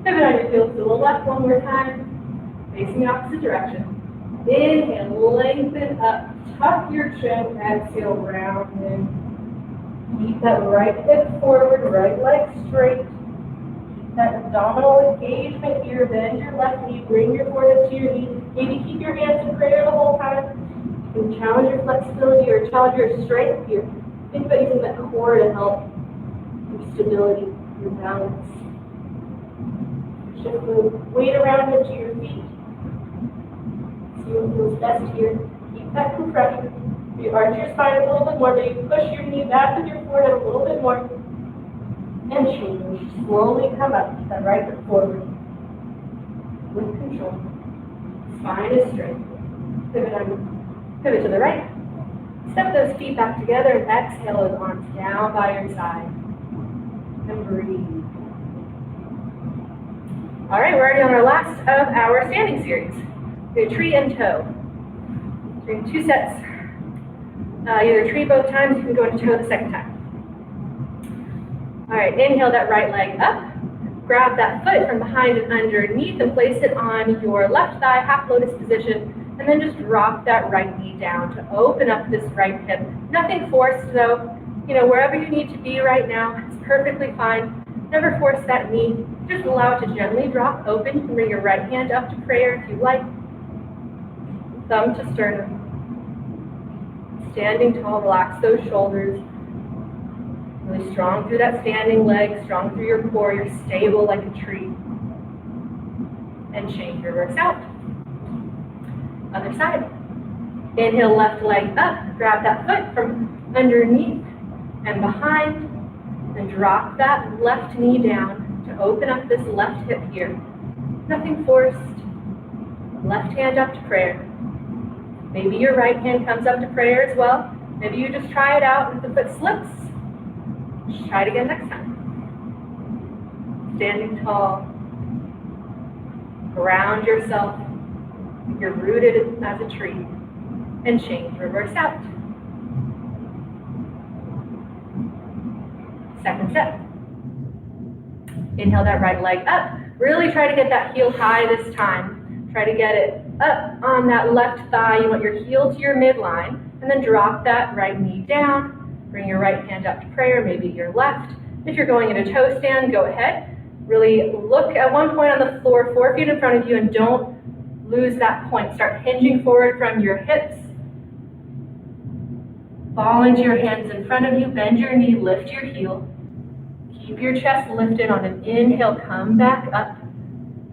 Pivot on your heels to the left one more time, facing the opposite direction. Inhale, lengthen up, tuck your chin, exhale, round in. Keep that right hip forward, right leg straight. That abdominal engagement here, bend your left knee, bring your forehead to your knee. Maybe keep your hands in prayer the whole time. You can challenge your flexibility or challenge your strength here. Think about using that core to help your stability, your balance. Shift the weight around into your feet. See what feels best here. Keep that compression. You arch your spine a little bit more, maybe push your knee back with your forehead a little bit more. And change. Slowly come up. That right foot forward. With control. Spine is straight. Pivot to the right. Step those feet back together and exhale those arms down by your side. And breathe. All right, we're already on our last of our standing series. We have tree and toe. Doing 2 sets. Either tree both times, you can go into toe the second time. All right, inhale that right leg up. Grab that foot from behind and underneath and place it on your left thigh, half lotus position, and then just drop that right knee down to open up this right hip. Nothing forced though. You know, wherever you need to be right now, it's perfectly fine. Never force that knee. Just allow it to gently drop open. You can bring your right hand up to prayer if you like. Thumb to sternum. Standing tall, relax those shoulders. Really strong through that standing leg, strong through your core. You're stable like a tree. And change, reverse out. Other side. Inhale, left leg up. Grab that foot from underneath and behind. And drop that left knee down to open up this left hip here. Nothing forced. Left hand up to prayer. Maybe your right hand comes up to prayer as well. Maybe you just try it out if the foot slips. Just try it again next time. Standing tall. Ground yourself. You're rooted as a tree. And change, reverse out. Second set. Inhale that right leg up. Really try to get that heel high this time. Try to get it up on that left thigh. You want your heel to your midline. And then drop that right knee down. Bring your right hand up to prayer, maybe your left. If you're going into toe stand, go ahead. Really look at one point on the floor, 4 feet in front of you, and don't lose that point. Start hinging forward from your hips. Fall into your hands in front of you, bend your knee, lift your heel. Keep your chest lifted on an inhale, come back up.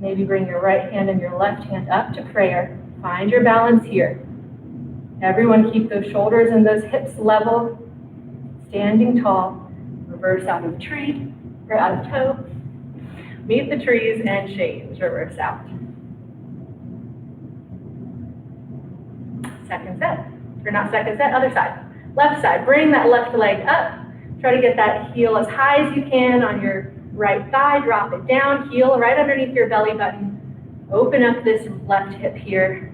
Maybe bring your right hand and your left hand up to prayer. Find your balance here. Everyone keep those shoulders and those hips level. Standing tall. Reverse out of tree or out of toe. Meet the trees and change. Reverse out. Second set. Or not second set, other side. Left side. Bring that left leg up. Try to get that heel as high as you can on your right thigh. Drop it down. Heel right underneath your belly button. Open up this left hip here.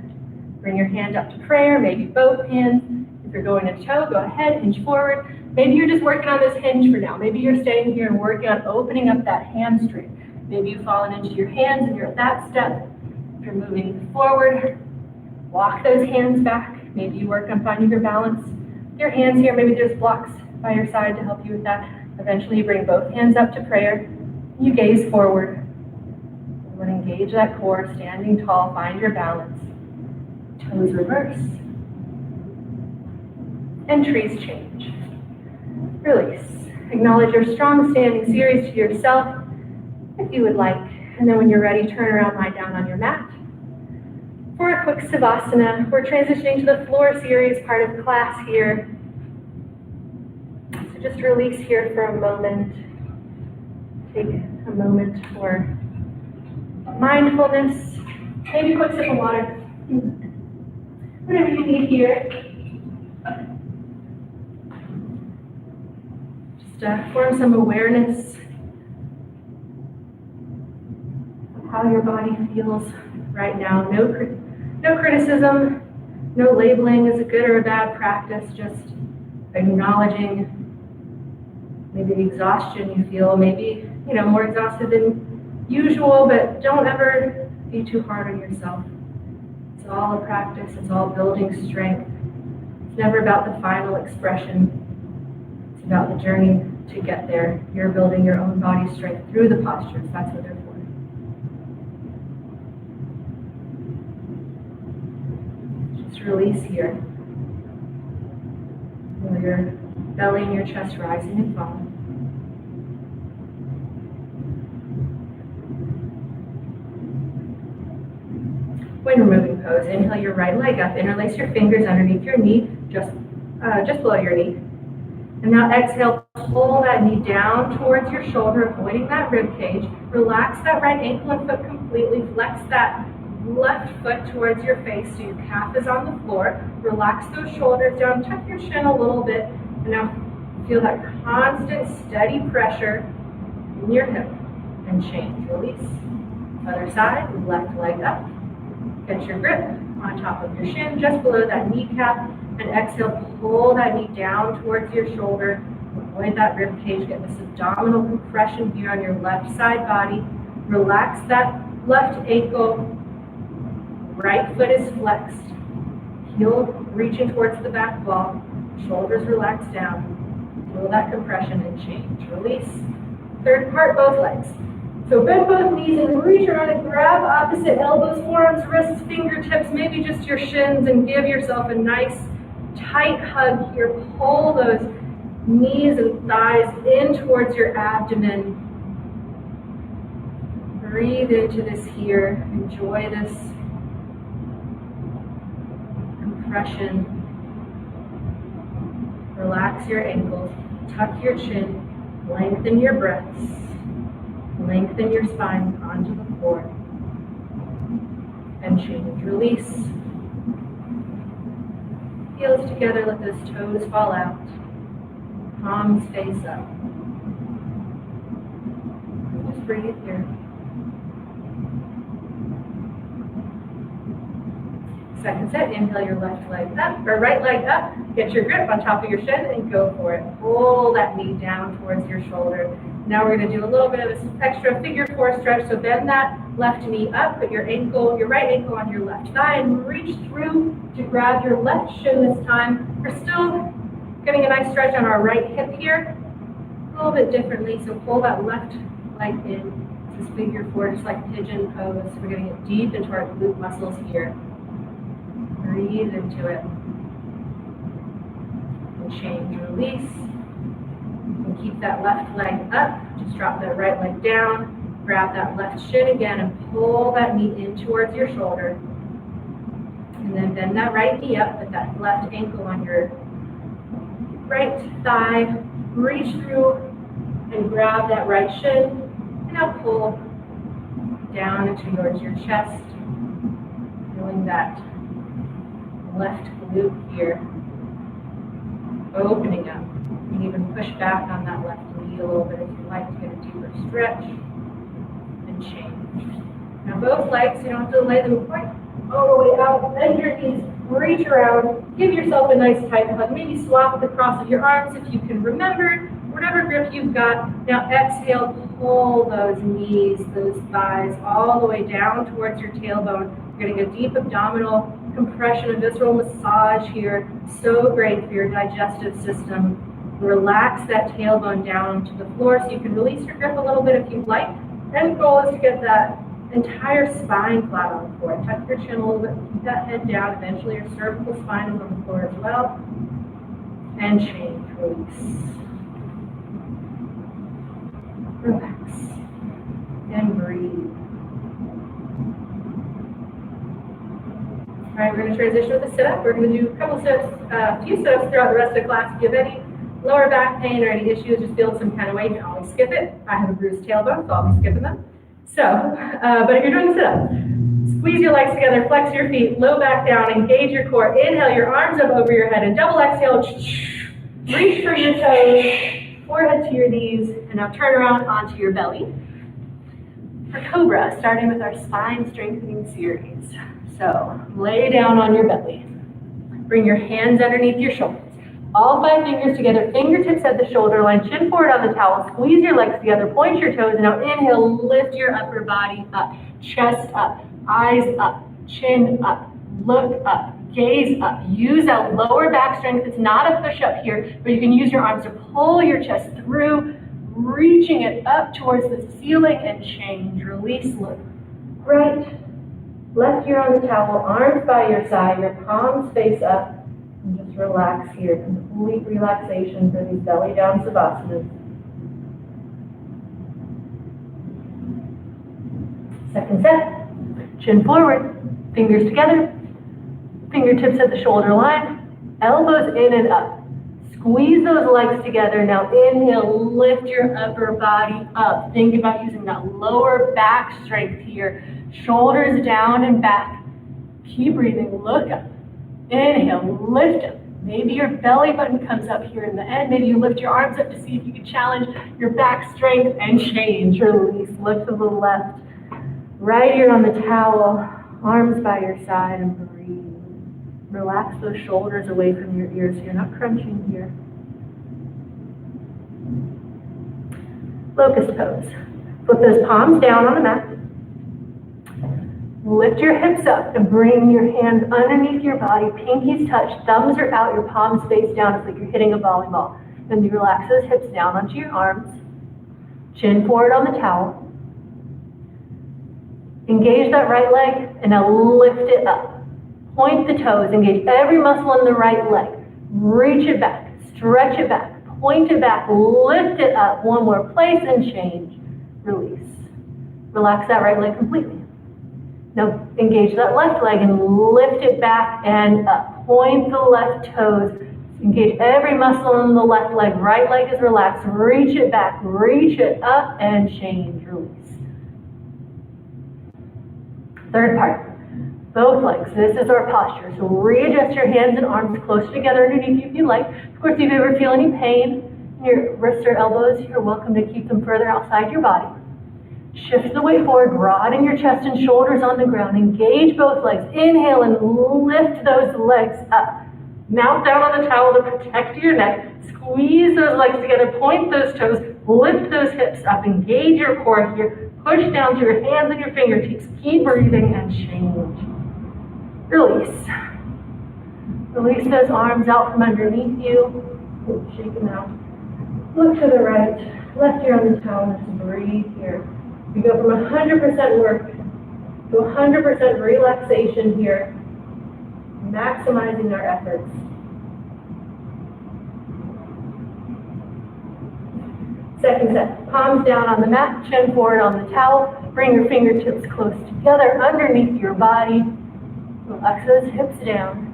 Bring your hand up to prayer, maybe both hands. If you're going to toe, go ahead, hinge forward. Maybe you're just working on this hinge for now. Maybe you're staying here and working on opening up that hamstring. Maybe you've fallen into your hands and you're at that step. If you're moving forward, walk those hands back. Maybe you work on finding your balance. Your hands here, maybe there's blocks by your side to help you with that. Eventually you bring both hands up to prayer. You gaze forward. You want to engage that core, standing tall, find your balance. Toes reverse. Entries change. Release. Acknowledge your strong standing series to yourself, if you would like. And then when you're ready, turn around, lie down on your mat. For a quick Savasana, we're transitioning to the floor series, part of class here. So just release here for a moment. Take a moment for mindfulness. Maybe a quick sip of water. Whatever you need here. Just form some awareness of how your body feels right now. No criticism, no labeling as a good or a bad practice, just acknowledging maybe the exhaustion you feel, maybe more exhausted than usual, but don't ever be too hard on yourself. It's all a practice, it's all building strength. It's never about the final expression. It's about the journey to get there. You're building your own body strength through the postures. That's what they're for. Just release here. Feel your belly and your chest rising and falling. When removing pose, inhale your right leg up, interlace your fingers underneath your knee, just below your knee. And now exhale, pull that knee down towards your shoulder, avoiding that rib cage. Relax that right ankle and foot completely. Flex that left foot towards your face so your calf is on the floor. Relax those shoulders down, tuck your chin a little bit. And now feel that constant, steady pressure in your hip. And change, release. Other side, left leg up. Get your grip on top of your shin, just below that kneecap. And exhale, pull that knee down towards your shoulder. Avoid that rib cage. Get this abdominal compression here on your left side body. Relax that left ankle. Right foot is flexed. Heel reaching towards the back wall. Shoulders relaxed down. Feel that compression and change. Release. Third part, both legs. So bend both knees and reach around and grab opposite elbows, forearms, wrists, fingertips, maybe just your shins, and give yourself a nice tight hug here. Pull those knees and thighs in towards your abdomen. Breathe into this here. Enjoy this compression. Relax your ankles. Tuck your chin. Lengthen your breaths. Lengthen your spine onto the floor. And change. Release. Heels together, let those toes fall out. Palms face up. Just breathe here. Second set, inhale your left leg up, or right leg up. Get your grip on top of your shin and go for it. Pull that knee down towards your shoulder. Now we're going to do a little bit of this extra figure four stretch. So bend that left knee up, put your right ankle on your left thigh, and reach through to grab your left shin this time. We're still getting a nice stretch on our right hip here, a little bit differently. So pull that left leg in. This is figure four, just like pigeon pose. We're getting it deep into our glute muscles here. Breathe into it. And change, release. And keep that left leg up. Just drop that right leg down. Grab that left shin again and pull that knee in towards your shoulder. And then bend that right knee up, put that left ankle on your right thigh. Reach through and grab that right shin. And now pull down into towards your chest. Feeling that left glute here, opening up. You can even push back on that left knee a little bit if you like to get a deeper stretch, and change. Now both legs, you don't have to lay them quite all the way out. Bend your knees reach around, give yourself a nice tight hug, maybe swap the cross of your arms if you can remember, whatever grip you've got. Now exhale, pull those knees, those thighs, all the way down towards your tailbone. You're getting a deep abdominal compression, a visceral massage here. So great for your digestive system. Relax that tailbone down to the floor so you can release your grip a little bit if you'd like. End goal is to get that entire spine flat on the floor. Tuck your chin a little bit, keep that head down. Eventually your cervical spine is on the floor as well. And change, release. Relax. And breathe. All right, we're going to transition with a sit-up. We're going to do a couple sit-ups, a few sit-ups throughout the rest of the class. If you have any lower back pain or any issues, just feeling some kind of way, you can always skip it. I have a bruised tailbone, so I'll be skipping them. So, but if you're doing a sit-up, squeeze your legs together, flex your feet, low back down, engage your core. Inhale, your arms up over your head, and double exhale. Reach for your toes, forehead to your knees, and now turn around onto your belly. For Cobra, starting with our spine strengthening series. So, lay down on your belly. Bring your hands underneath your shoulders. All 5 fingers together, fingertips at the shoulder line, chin forward on the towel, squeeze your legs together, point your toes, and now inhale, lift your upper body up, chest up, eyes up, chin up, look up, gaze up. Use that lower back strength. It's not a push-up here, but you can use your arms to pull your chest through, reaching it up towards the ceiling and change. Release, look right, left ear on the towel, arms by your side, your palms face up. And just relax here, complete relaxation for these belly down savasana. Second set, chin forward, fingers together, fingertips at the shoulder line, elbows in and up. Squeeze those legs together. Now inhale, lift your upper body up. Think about using that lower back strength here. Shoulders down and back. Keep breathing, look up. Inhale, lift up. Maybe your belly button comes up here in the end. Maybe you lift your arms up to see if you can challenge your back strength and change. Release, look to the left. Right ear on the towel, arms by your side, and breathe. Relax those shoulders away from your ears so you're not crunching here. Locust pose. Flip those palms down on the mat. Lift your hips up and bring your hands underneath your body. Pinkies touch, thumbs are out, your palms face down. It's like you're hitting a volleyball. Then you relax those hips down onto your arms. Chin forward on the towel. Engage that right leg and now lift it up. Point the toes, engage every muscle in the right leg. Reach it back, stretch it back, point it back, lift it up. One more place and change. Release. Relax that right leg completely. Now engage that left leg and lift it back and up. Point the left toes. Engage every muscle in the left leg. Right leg is relaxed. Reach it back, reach it up and change. Release. Third part. Both legs. This is our posture. So readjust your hands and arms close together underneath you if you like. Of course, if you ever feel any pain in your wrists or elbows, you're welcome to keep them further outside your body. Shift the weight forward, broaden your chest and shoulders on the ground. Engage both legs. Inhale and lift those legs up. Mount down on the towel to protect your neck. Squeeze those legs together, point those toes, lift those hips up. Engage your core here. Push down to your hands and your fingertips. Keep breathing and change. Release. Release those arms out from underneath you. Shake them out. Look to the right. Left ear on the towel and just breathe here. We go from 100% work to 100% relaxation here, maximizing our efforts. Second set, palms down on the mat, chin forward on the towel. Bring your fingertips close together underneath your body. Relax those hips down.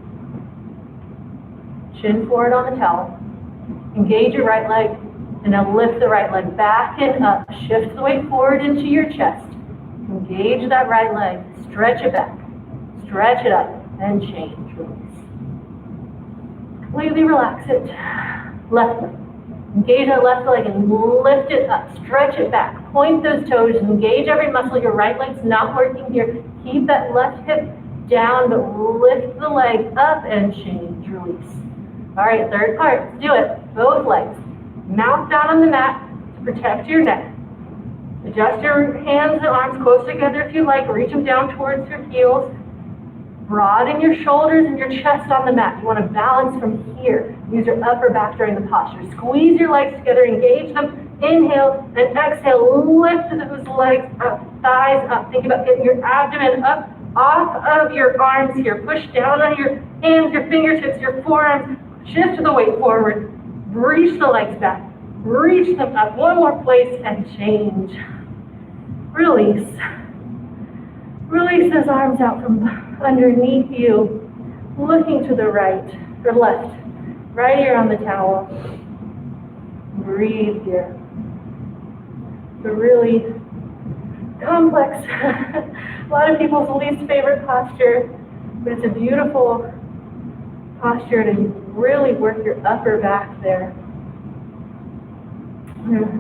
Chin forward on the towel. Engage your right leg. And now lift the right leg back and up. Shift the weight forward into your chest. Engage that right leg. Stretch it back. Stretch it up. And change. Release. Completely relax it. Left leg. Engage that left leg and lift it up. Stretch it back. Point those toes. Engage every muscle. Your right leg's not working here. Keep that left hip down, but lift the leg up and change, release. All right, third part, let's do it. Both legs. Mount down on the mat to protect your neck. Adjust your hands and arms close together if you like. Reach them down towards your heels. Broaden your shoulders and your chest on the mat. You want to balance from here. Use your upper back during the posture. Squeeze your legs together, engage them. Inhale and exhale. Lift those legs up, thighs up. Think about getting your abdomen up off of your arms here. Push down on your hands, your fingertips, your forearms. Shift the weight forward. Reach the legs back. Reach them up. One more place and change. Release. Release those arms out from underneath you, looking to the right or left. Right here on the towel. Breathe here. It's a really complex, a lot of people's least favorite posture, but it's a beautiful posture to really work your upper back there. We're going to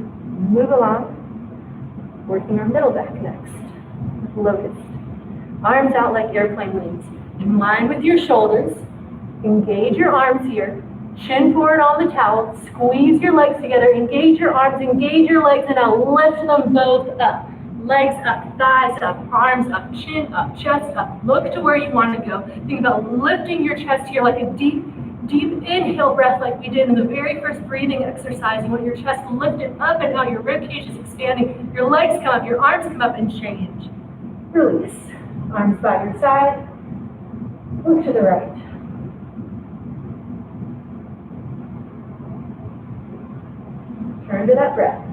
move along, working our middle back next. Locust. Arms out like airplane wings. In line with your shoulders. Engage your arms here. Chin forward on the towel. Squeeze your legs together. Engage your arms. Engage your legs. And now lift them both up. Legs up. Thighs up. Arms up. Chin up. Chest up. Look to where you want to go. Think about lifting your chest here like a deep inhale breath like we did in the very first breathing exercise. You want your chest lifted up and out. Your rib cage is expanding. Your legs come up. Your arms come up and change. Release. Arms by your side. Look to the right. Turn to that breath.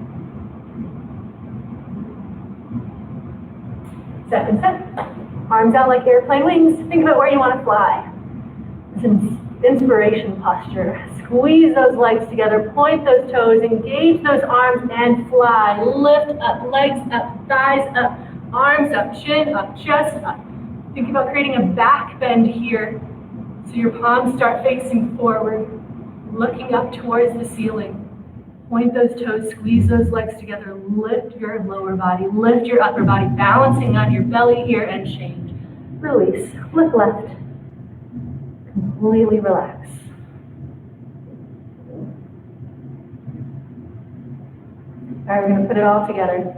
Second set. Arms out like airplane wings. Think about where you want to fly. It's an inspiration posture. Squeeze those legs together. Point those toes. Engage those arms and fly. Lift up. Legs up. Thighs up. Arms up. Chin up. Chest up. Think about creating a back bend here. So your palms start facing forward. Looking up towards the ceiling. Point those toes, squeeze those legs together, lift your lower body, lift your upper body, balancing on your belly here and change. Release, look left. Completely relax. All right, we're going to put it all together.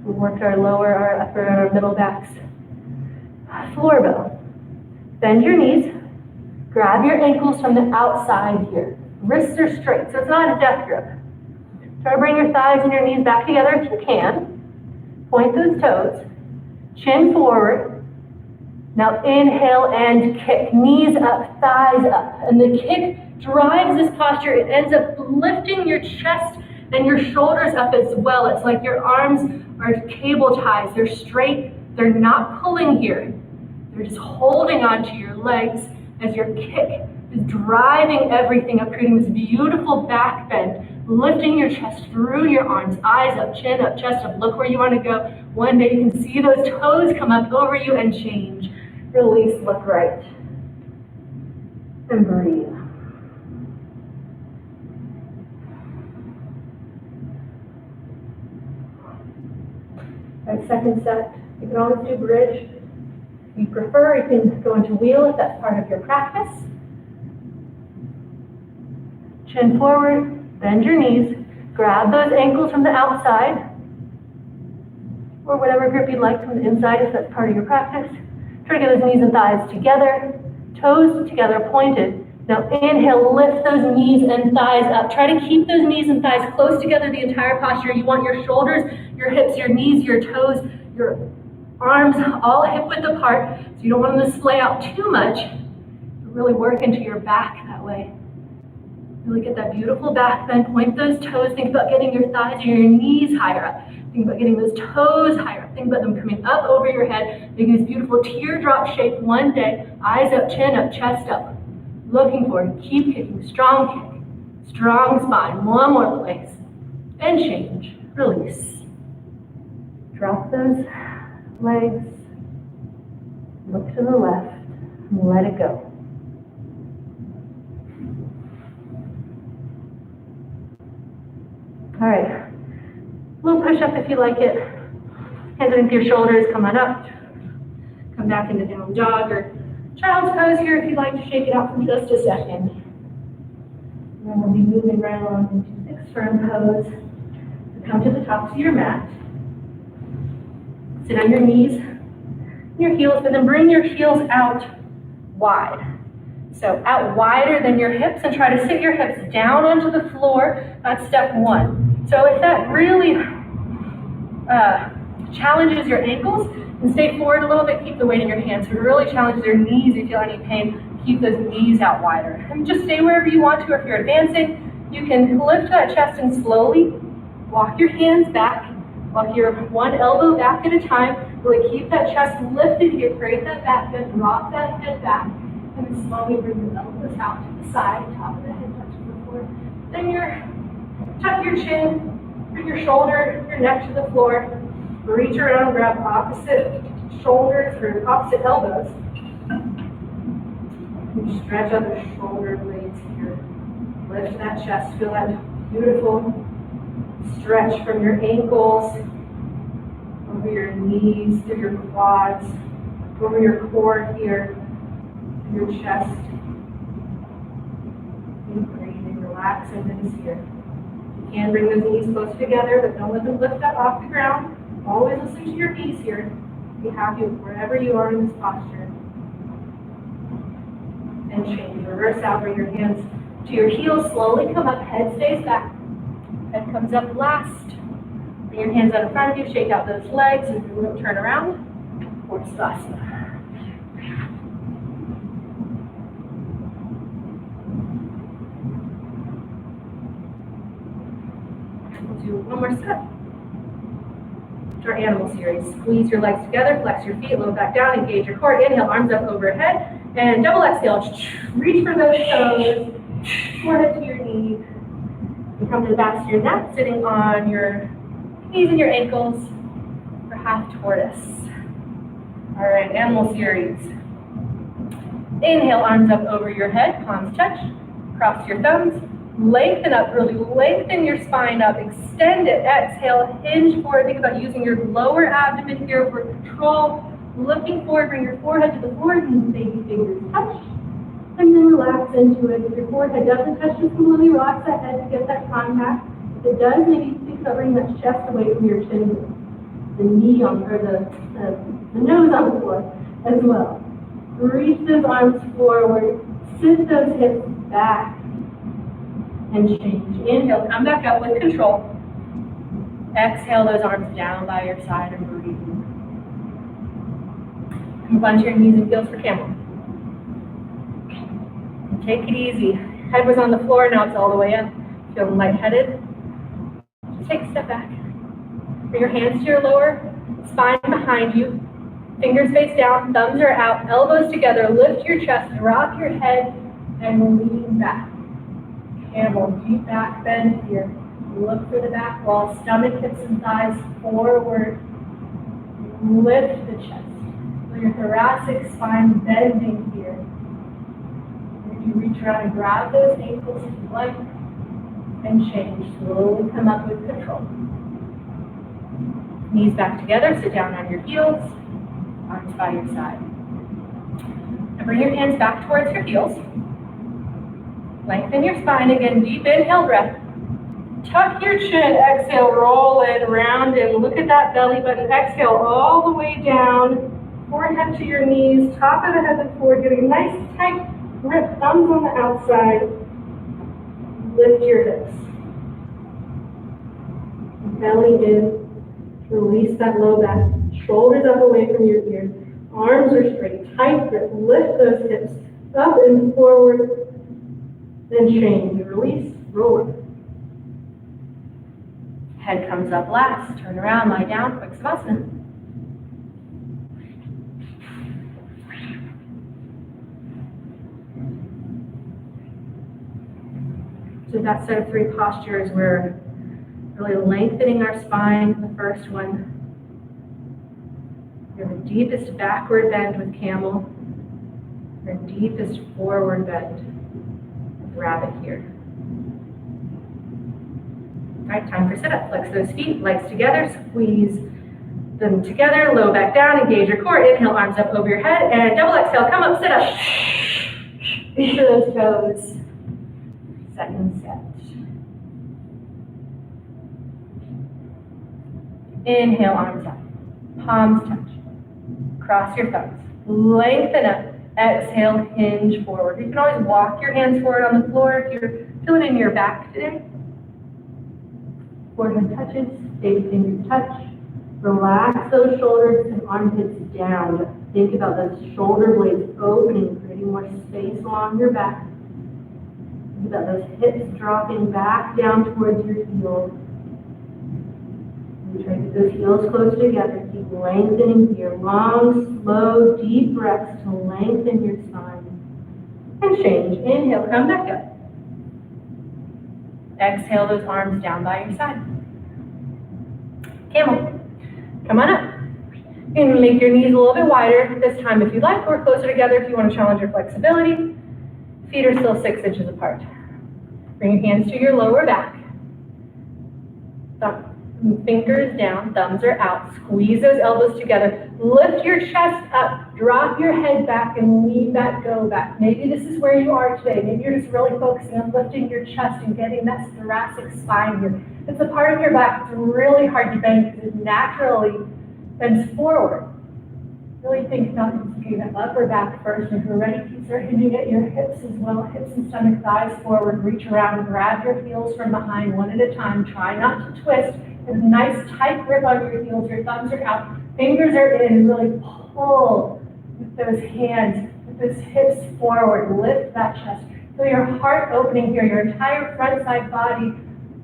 We worked our lower, our upper, and our middle backs. Floor belly. Bend your knees. Grab your ankles from the outside here. Wrists are straight, so it's not a death grip. Try to bring your thighs and your knees back together if you can. Point those toes. Chin forward. Now inhale and kick. Knees up, thighs up. And the kick drives this posture. It ends up lifting your chest and your shoulders up as well. It's like your arms are cable ties. They're straight. They're not pulling here. They're just holding onto your legs as your kick is driving everything up, creating this beautiful back bend. Lifting your chest through your arms, eyes up, chin up, chest up. Look where you want to go. One day you can see those toes come up over you and change. Release, look right. And breathe. All right, second set. You can always do bridge. If you prefer, you can go into wheel if that's part of your practice. Chin forward. Bend your knees, grab those ankles from the outside, or whatever grip you'd like from the inside if that's part of your practice. Try to get those knees and thighs together, toes together, pointed. Now inhale, lift those knees and thighs up. Try to keep those knees and thighs close together the entire posture. You want your shoulders, your hips, your knees, your toes, your arms all hip width apart, so you don't want them to splay out too much. Really work into your back that way. Really get that beautiful back bend. Point those toes. Think about getting your thighs and your knees higher up. Think about getting those toes higher up. Think about them coming up over your head, making this beautiful teardrop shape one day. Eyes up, chin up, chest up. Looking forward. Keep kicking. Strong kick. Strong spine. One more place. And change. Release. Drop those legs. Look to the left. And let it go. All right, a little push-up if you like it. Hands underneath your shoulders, come on up. Come back into down dog or child's pose here if you'd like to shake it out for just a second. And then we'll be moving right along into fixed firm pose. Come to the tops of your mat. Sit on your knees, your heels, but then bring your heels out wide. So out wider than your hips, and try to sit your hips down onto the floor. That's step one. So if that really challenges your ankles, then stay forward a little bit, keep the weight in your hands. If it really challenges your knees, if you feel any pain, keep those knees out wider. And just stay wherever you want to. If you're advancing, you can lift that chest and slowly walk your hands back. Walk your one elbow back at a time. Really keep that chest lifted here. Create that back bend, rock that head back. And then slowly bring the elbows out to the side, top of the head touching the floor. Then tuck your chin, bring your shoulder, your neck to the floor. Reach around, grab opposite shoulders or opposite elbows. And stretch out the shoulder blades here. Lift that chest, feel that beautiful stretch from your ankles, over your knees, through your quads, over your core here, your chest. Keep breathing, relax into this here. You can bring those knees close together, but don't let them lift up off the ground. Always listen to your knees here. Be happy with wherever you are in this posture. And change. Reverse out, bring your hands to your heels. Slowly come up, head stays back. Head comes up last. Bring your hands out in front of you, shake out those legs, and we'll turn around. Forward Savasana. We'll do one more step. To our animal series. Squeeze your legs together, flex your feet, lower back down, engage your core. Inhale, arms up overhead, and double exhale. Reach for those toes, forehead to your knees. You come to the backs of your neck, sitting on your knees and your ankles for half tortoise. All right, animal series. Inhale, arms up over your head, palms touch, cross your thumbs, lengthen up, really lengthen your spine up, extend it, exhale, hinge forward. Think about using your lower abdomen here for control. Looking forward, bring your forehead to the floor, and baby fingers touch. And then relax into it. If your forehead doesn't touch, just completely relax that head to get that contact. If it does, maybe think about bringing that chest away from your chin, the knee on, or the nose on the floor as well. Reach those arms forward, sit those hips back, and change. Inhale, come back up with control. Exhale those arms down by your side and breathe. Come onto your knees and heels for camel. Take it easy. Head was on the floor, now it's all the way up. Feeling lightheaded? Just take a step back. Bring your hands to your lower spine behind you. Fingers face down, thumbs are out, elbows together. Lift your chest, drop your head, and lean back. Camel, deep back bend here. Look for the back wall, stomach, hips, and thighs forward. Lift the chest. Feel your thoracic spine bending here. You reach around and grab those ankles if you like, and change. Slowly come up with control. Knees back together, sit down on your heels, arms by your side. And bring your hands back towards your heels. Lengthen your spine again, deep inhale breath. Tuck your chin, exhale, roll it, round it. Look at that belly button. Exhale all the way down, forehead to your knees, top of the head and forward, getting a nice tight grip, thumbs on the outside. Lift your hips. Belly in. Release that low back. Shoulders up away from your ears. Arms are straight. Tight grip. Lift those hips up and forward. Then change. Release. Roll it. Head comes up last. Turn around. Lie down. Quick Savasana. So that set of three postures, we're really lengthening our spine. The first one, we have the deepest backward bend with camel, our deepest forward bend with rabbit here. All right, time for sit-up. Flex those feet, legs together, squeeze them together, low back down, engage your core, inhale, arms up over your head, and double exhale, come up, sit up. Reach for those toes. Second set. Inhale, arms up, palms touch. Cross your thumbs, lengthen up. Exhale, hinge forward. You can always walk your hands forward on the floor if you're feeling in your back today. Forehead touches, baby fingers touch. Relax those shoulders and armpits down. Think about those shoulder blades opening, creating more space along your back. Think about those hips dropping back down towards your heels. And try to get those heels close together. Keep lengthening here. Long, slow, deep breaths to lengthen your spine. And change. Inhale, come back up. Exhale those arms down by your side. Camel. Come on up. You can make your knees a little bit wider this time if you like, or closer together if you want to challenge your flexibility. Feet are still 6 inches apart. Bring your hands to your lower back. Fingers down, thumbs are out. Squeeze those elbows together. Lift your chest up. Drop your head back and lean back, go back. Maybe this is where you are today. Maybe you're just really focusing on lifting your chest and getting that thoracic spine here. It's a part of your back that's really hard to bend because it naturally bends forward. Really think about keeping that upper back first. And if you're ready, keep hinging at your hips as well. Hips and stomach, thighs forward. Reach around, grab your heels from behind one at a time. Try not to twist. A nice tight grip on your heels. Your thumbs are out. Fingers are in. Really pull with those hands, with those hips forward. Lift that chest. Feel your heart opening here. Your entire front side body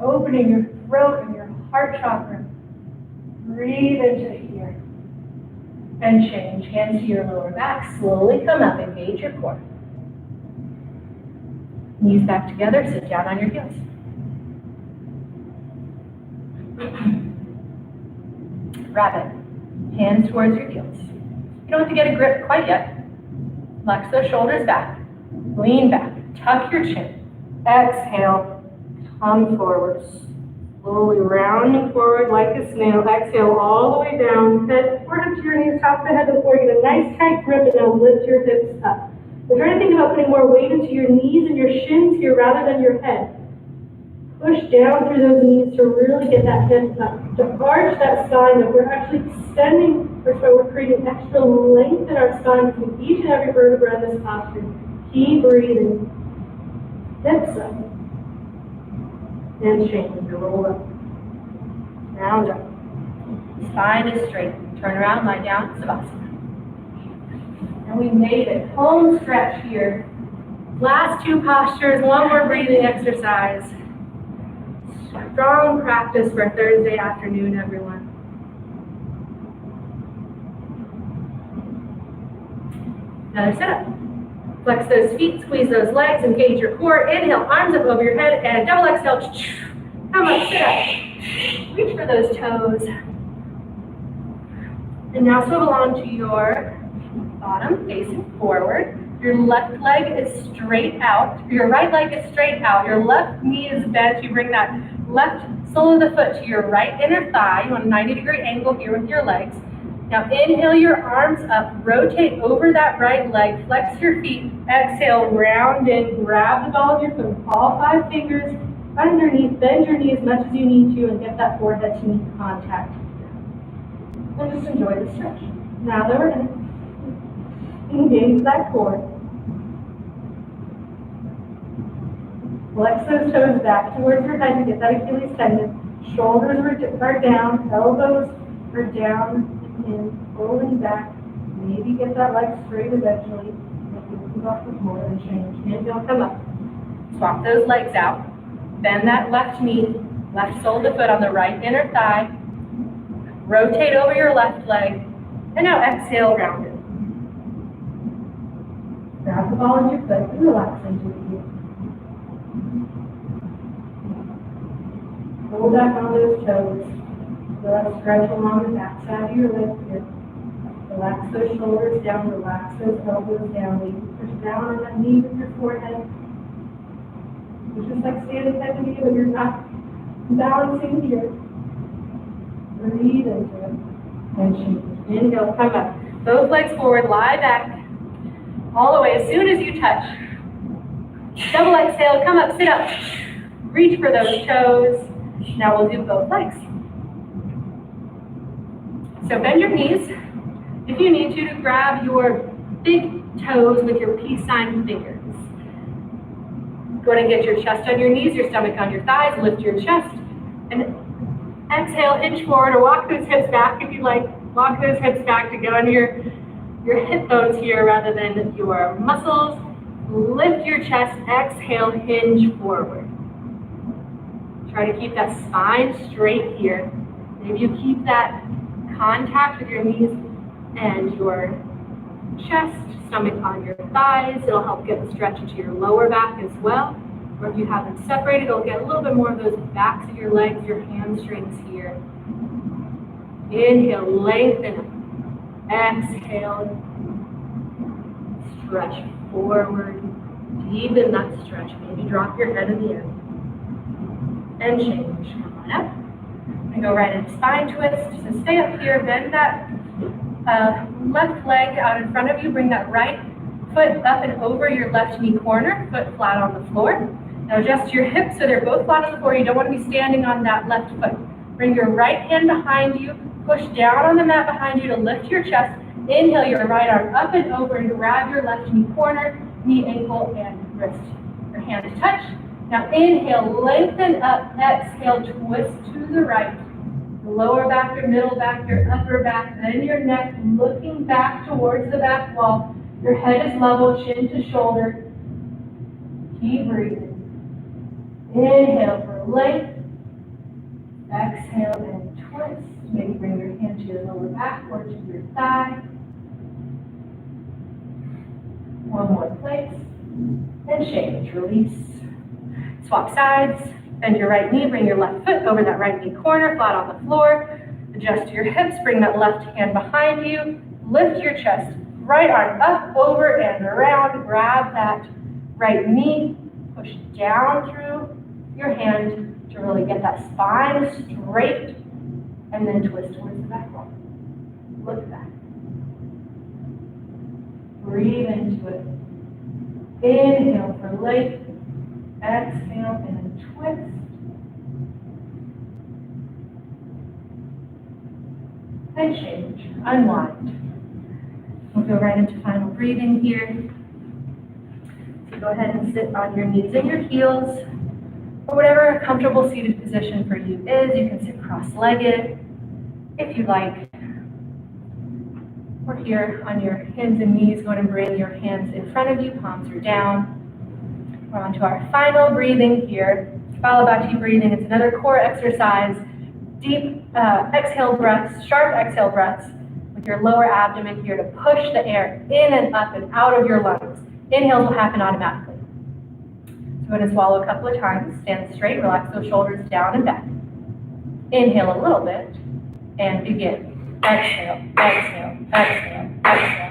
opening, your throat and your heart chakra. Breathe into here. And change. Hands to your lower back. Slowly come up. Engage your core. Knees back together. Sit down on your heels. Rabbit. Hands towards your heels. You don't have to get a grip quite yet. Flex those shoulders back. Lean back. Tuck your chin. Exhale. Come forward. Slowly rounding forward like a snail. Exhale all the way down. Head forward to your knees, top of the head before you get a nice tight grip, and now lift your hips up. We're trying to think about putting more weight into your knees and your shins here rather than your head. Push down through those knees to really get that hip up. To arch that spine up, we're actually extending, or so we're creating extra length in our spine between each and every vertebra in this posture. Keep breathing. Hips up. And change. Roll up. Round up. Spine is straight. Turn around, lie down, Savasana. And we made it. Home stretch here. Last 2 postures, one more breathing exercise. Strong practice for Thursday afternoon, everyone. Another sit-up. Flex those feet, squeeze those legs, engage your core. Inhale, arms up over your head, and double exhale. Come up, sit up. Reach for those toes. And now swivel onto your bottom, facing forward. Your left leg is straight out. Your right leg is straight out. Your left knee is bent. You bring that left sole of the foot to your right inner thigh. You want a 90-degree angle here with your legs. Now inhale your arms up. Rotate over that right leg. Flex your feet. Exhale, round in. Grab the ball of your foot. All 5 fingers underneath. Bend your knee as much as you need to and get that forehead to knee contact. And just enjoy the stretch. Now that we're in it. Engage that core. Flex those toes back towards your head to get that Achilles tendon. Shoulders are down, elbows are down and pulling back. Maybe get that leg straight eventually. If you move off the floor and change. Inhale, come up. Swap those legs out. Bend that left knee, left sole of the foot on the right inner thigh. Rotate over your left leg. And now exhale, round it. Grab the ball of your foot and relax into the heel. Pull back on those toes. Feel that stretch along the back side of your leg here. Relax those shoulders down, relax those elbows down. Maybe push down on that knee with your forehead. It's just like standing head to knee, but you're not balancing here. Breathe into it. And change. Inhale, come up. Both legs forward, lie back. All the way as soon as you touch. Double exhale, come up, sit up. Reach for those toes. Now we'll do both legs. So bend your knees. If you need to grab your big toes with your peace sign fingers. Go ahead and get your chest on your knees, your stomach on your thighs, lift your chest. And exhale, inch forward or walk those hips back if you like. Walk those hips back to go into your hip bones here rather than your muscles. Lift your chest, exhale, hinge forward. Try to keep that spine straight here. Maybe you keep that contact with your knees and your chest, stomach on your thighs. It'll help get the stretch into your lower back as well. Or if you have them separated, it'll get a little bit more of those backs of your legs, your hamstrings here. Inhale, lengthen. Exhale, stretch forward. Deepen that stretch. Maybe drop your head in the end. And change. Come on up. And go right into spine twist. So stay up here. Bend that left leg out in front of you. Bring that right foot up and over your left knee corner. Foot flat on the floor. Now adjust your hips so they're both flat on the floor. You don't want to be standing on that left foot. Bring your right hand behind you. Push down on the mat behind you to lift your chest. Inhale your right arm up and over and grab your left knee corner, knee, ankle, and wrist. Your hands touch. Now inhale, lengthen up. Exhale, twist to the right. Your lower back, your middle back, your upper back, then your neck looking back towards the back wall. Your head is level, chin to shoulder. Keep breathing. Inhale for length. Exhale and twist. Maybe bring your hand to your lower back or to your thigh. One more place. And change. Release. Swap sides. Bend your right knee. Bring your left foot over that right knee corner, flat on the floor. Adjust your hips. Bring that left hand behind you. Lift your chest. Right arm up, over, and around. Grab that right knee. Push down through your hand to really get that spine straight. And then twist towards the back wall. Look back. Breathe into it. Inhale for length. Exhale and twist. And change. Unwind. We'll go right into final breathing here. So go ahead and sit on your knees and your heels. Or whatever a comfortable seated position for you is. You can sit cross-legged if you like. Or here on your hands and knees, go ahead and bring your hands in front of you, palms are down. We're on to our final breathing here. Kapalabhati breathing. It's another core exercise. Deep exhale breaths, sharp exhale breaths with your lower abdomen here to push the air in and up and out of your lungs. Inhales will happen automatically. So we're going to swallow a couple of times. Stand straight, relax those shoulders down and back. Inhale a little bit and begin. Exhale, exhale, exhale, exhale.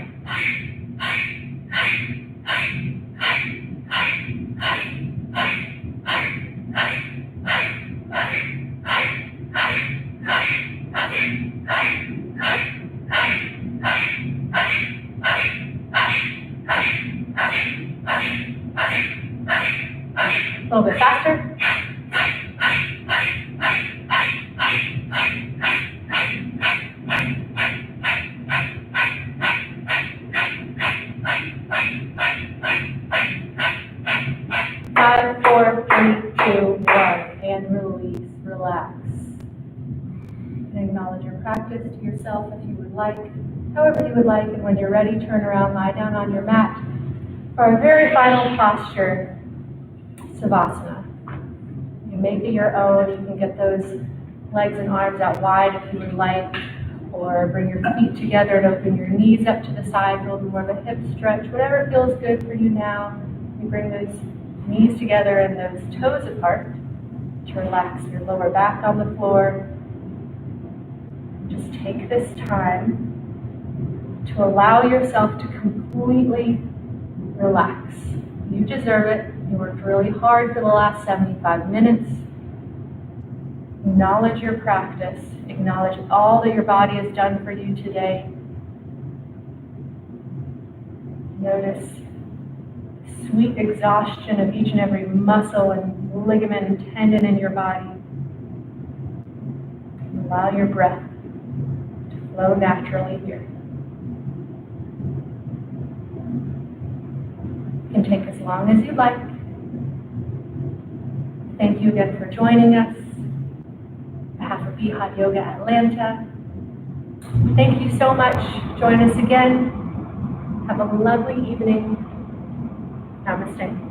A little bit faster. 5, 4, 3, 2, 1, and release, relax. You can acknowledge your practice to yourself if you would like, however you would like, and when you're ready, turn around, lie down on your mat for our very final posture, Savasana. You make it your own. You can get those legs and arms out wide if you would like, or bring your feet together and open your knees up to the side, a little bit more of a hip stretch, whatever feels good for you now. You bring those knees together and those toes apart to relax your lower back on the floor. Just take this time to allow yourself to completely relax. You deserve it. You worked really hard for the last 75 minutes. acknowledge your practice. Acknowledge all that your body has done for you today. Notice sweet exhaustion of each and every muscle and ligament and tendon in your body. And allow your breath to flow naturally here. You can take as long as you like. Thank you again for joining us. On behalf of Behat Yoga Atlanta, thank you so much. Join us again. Have a lovely evening. Namaste.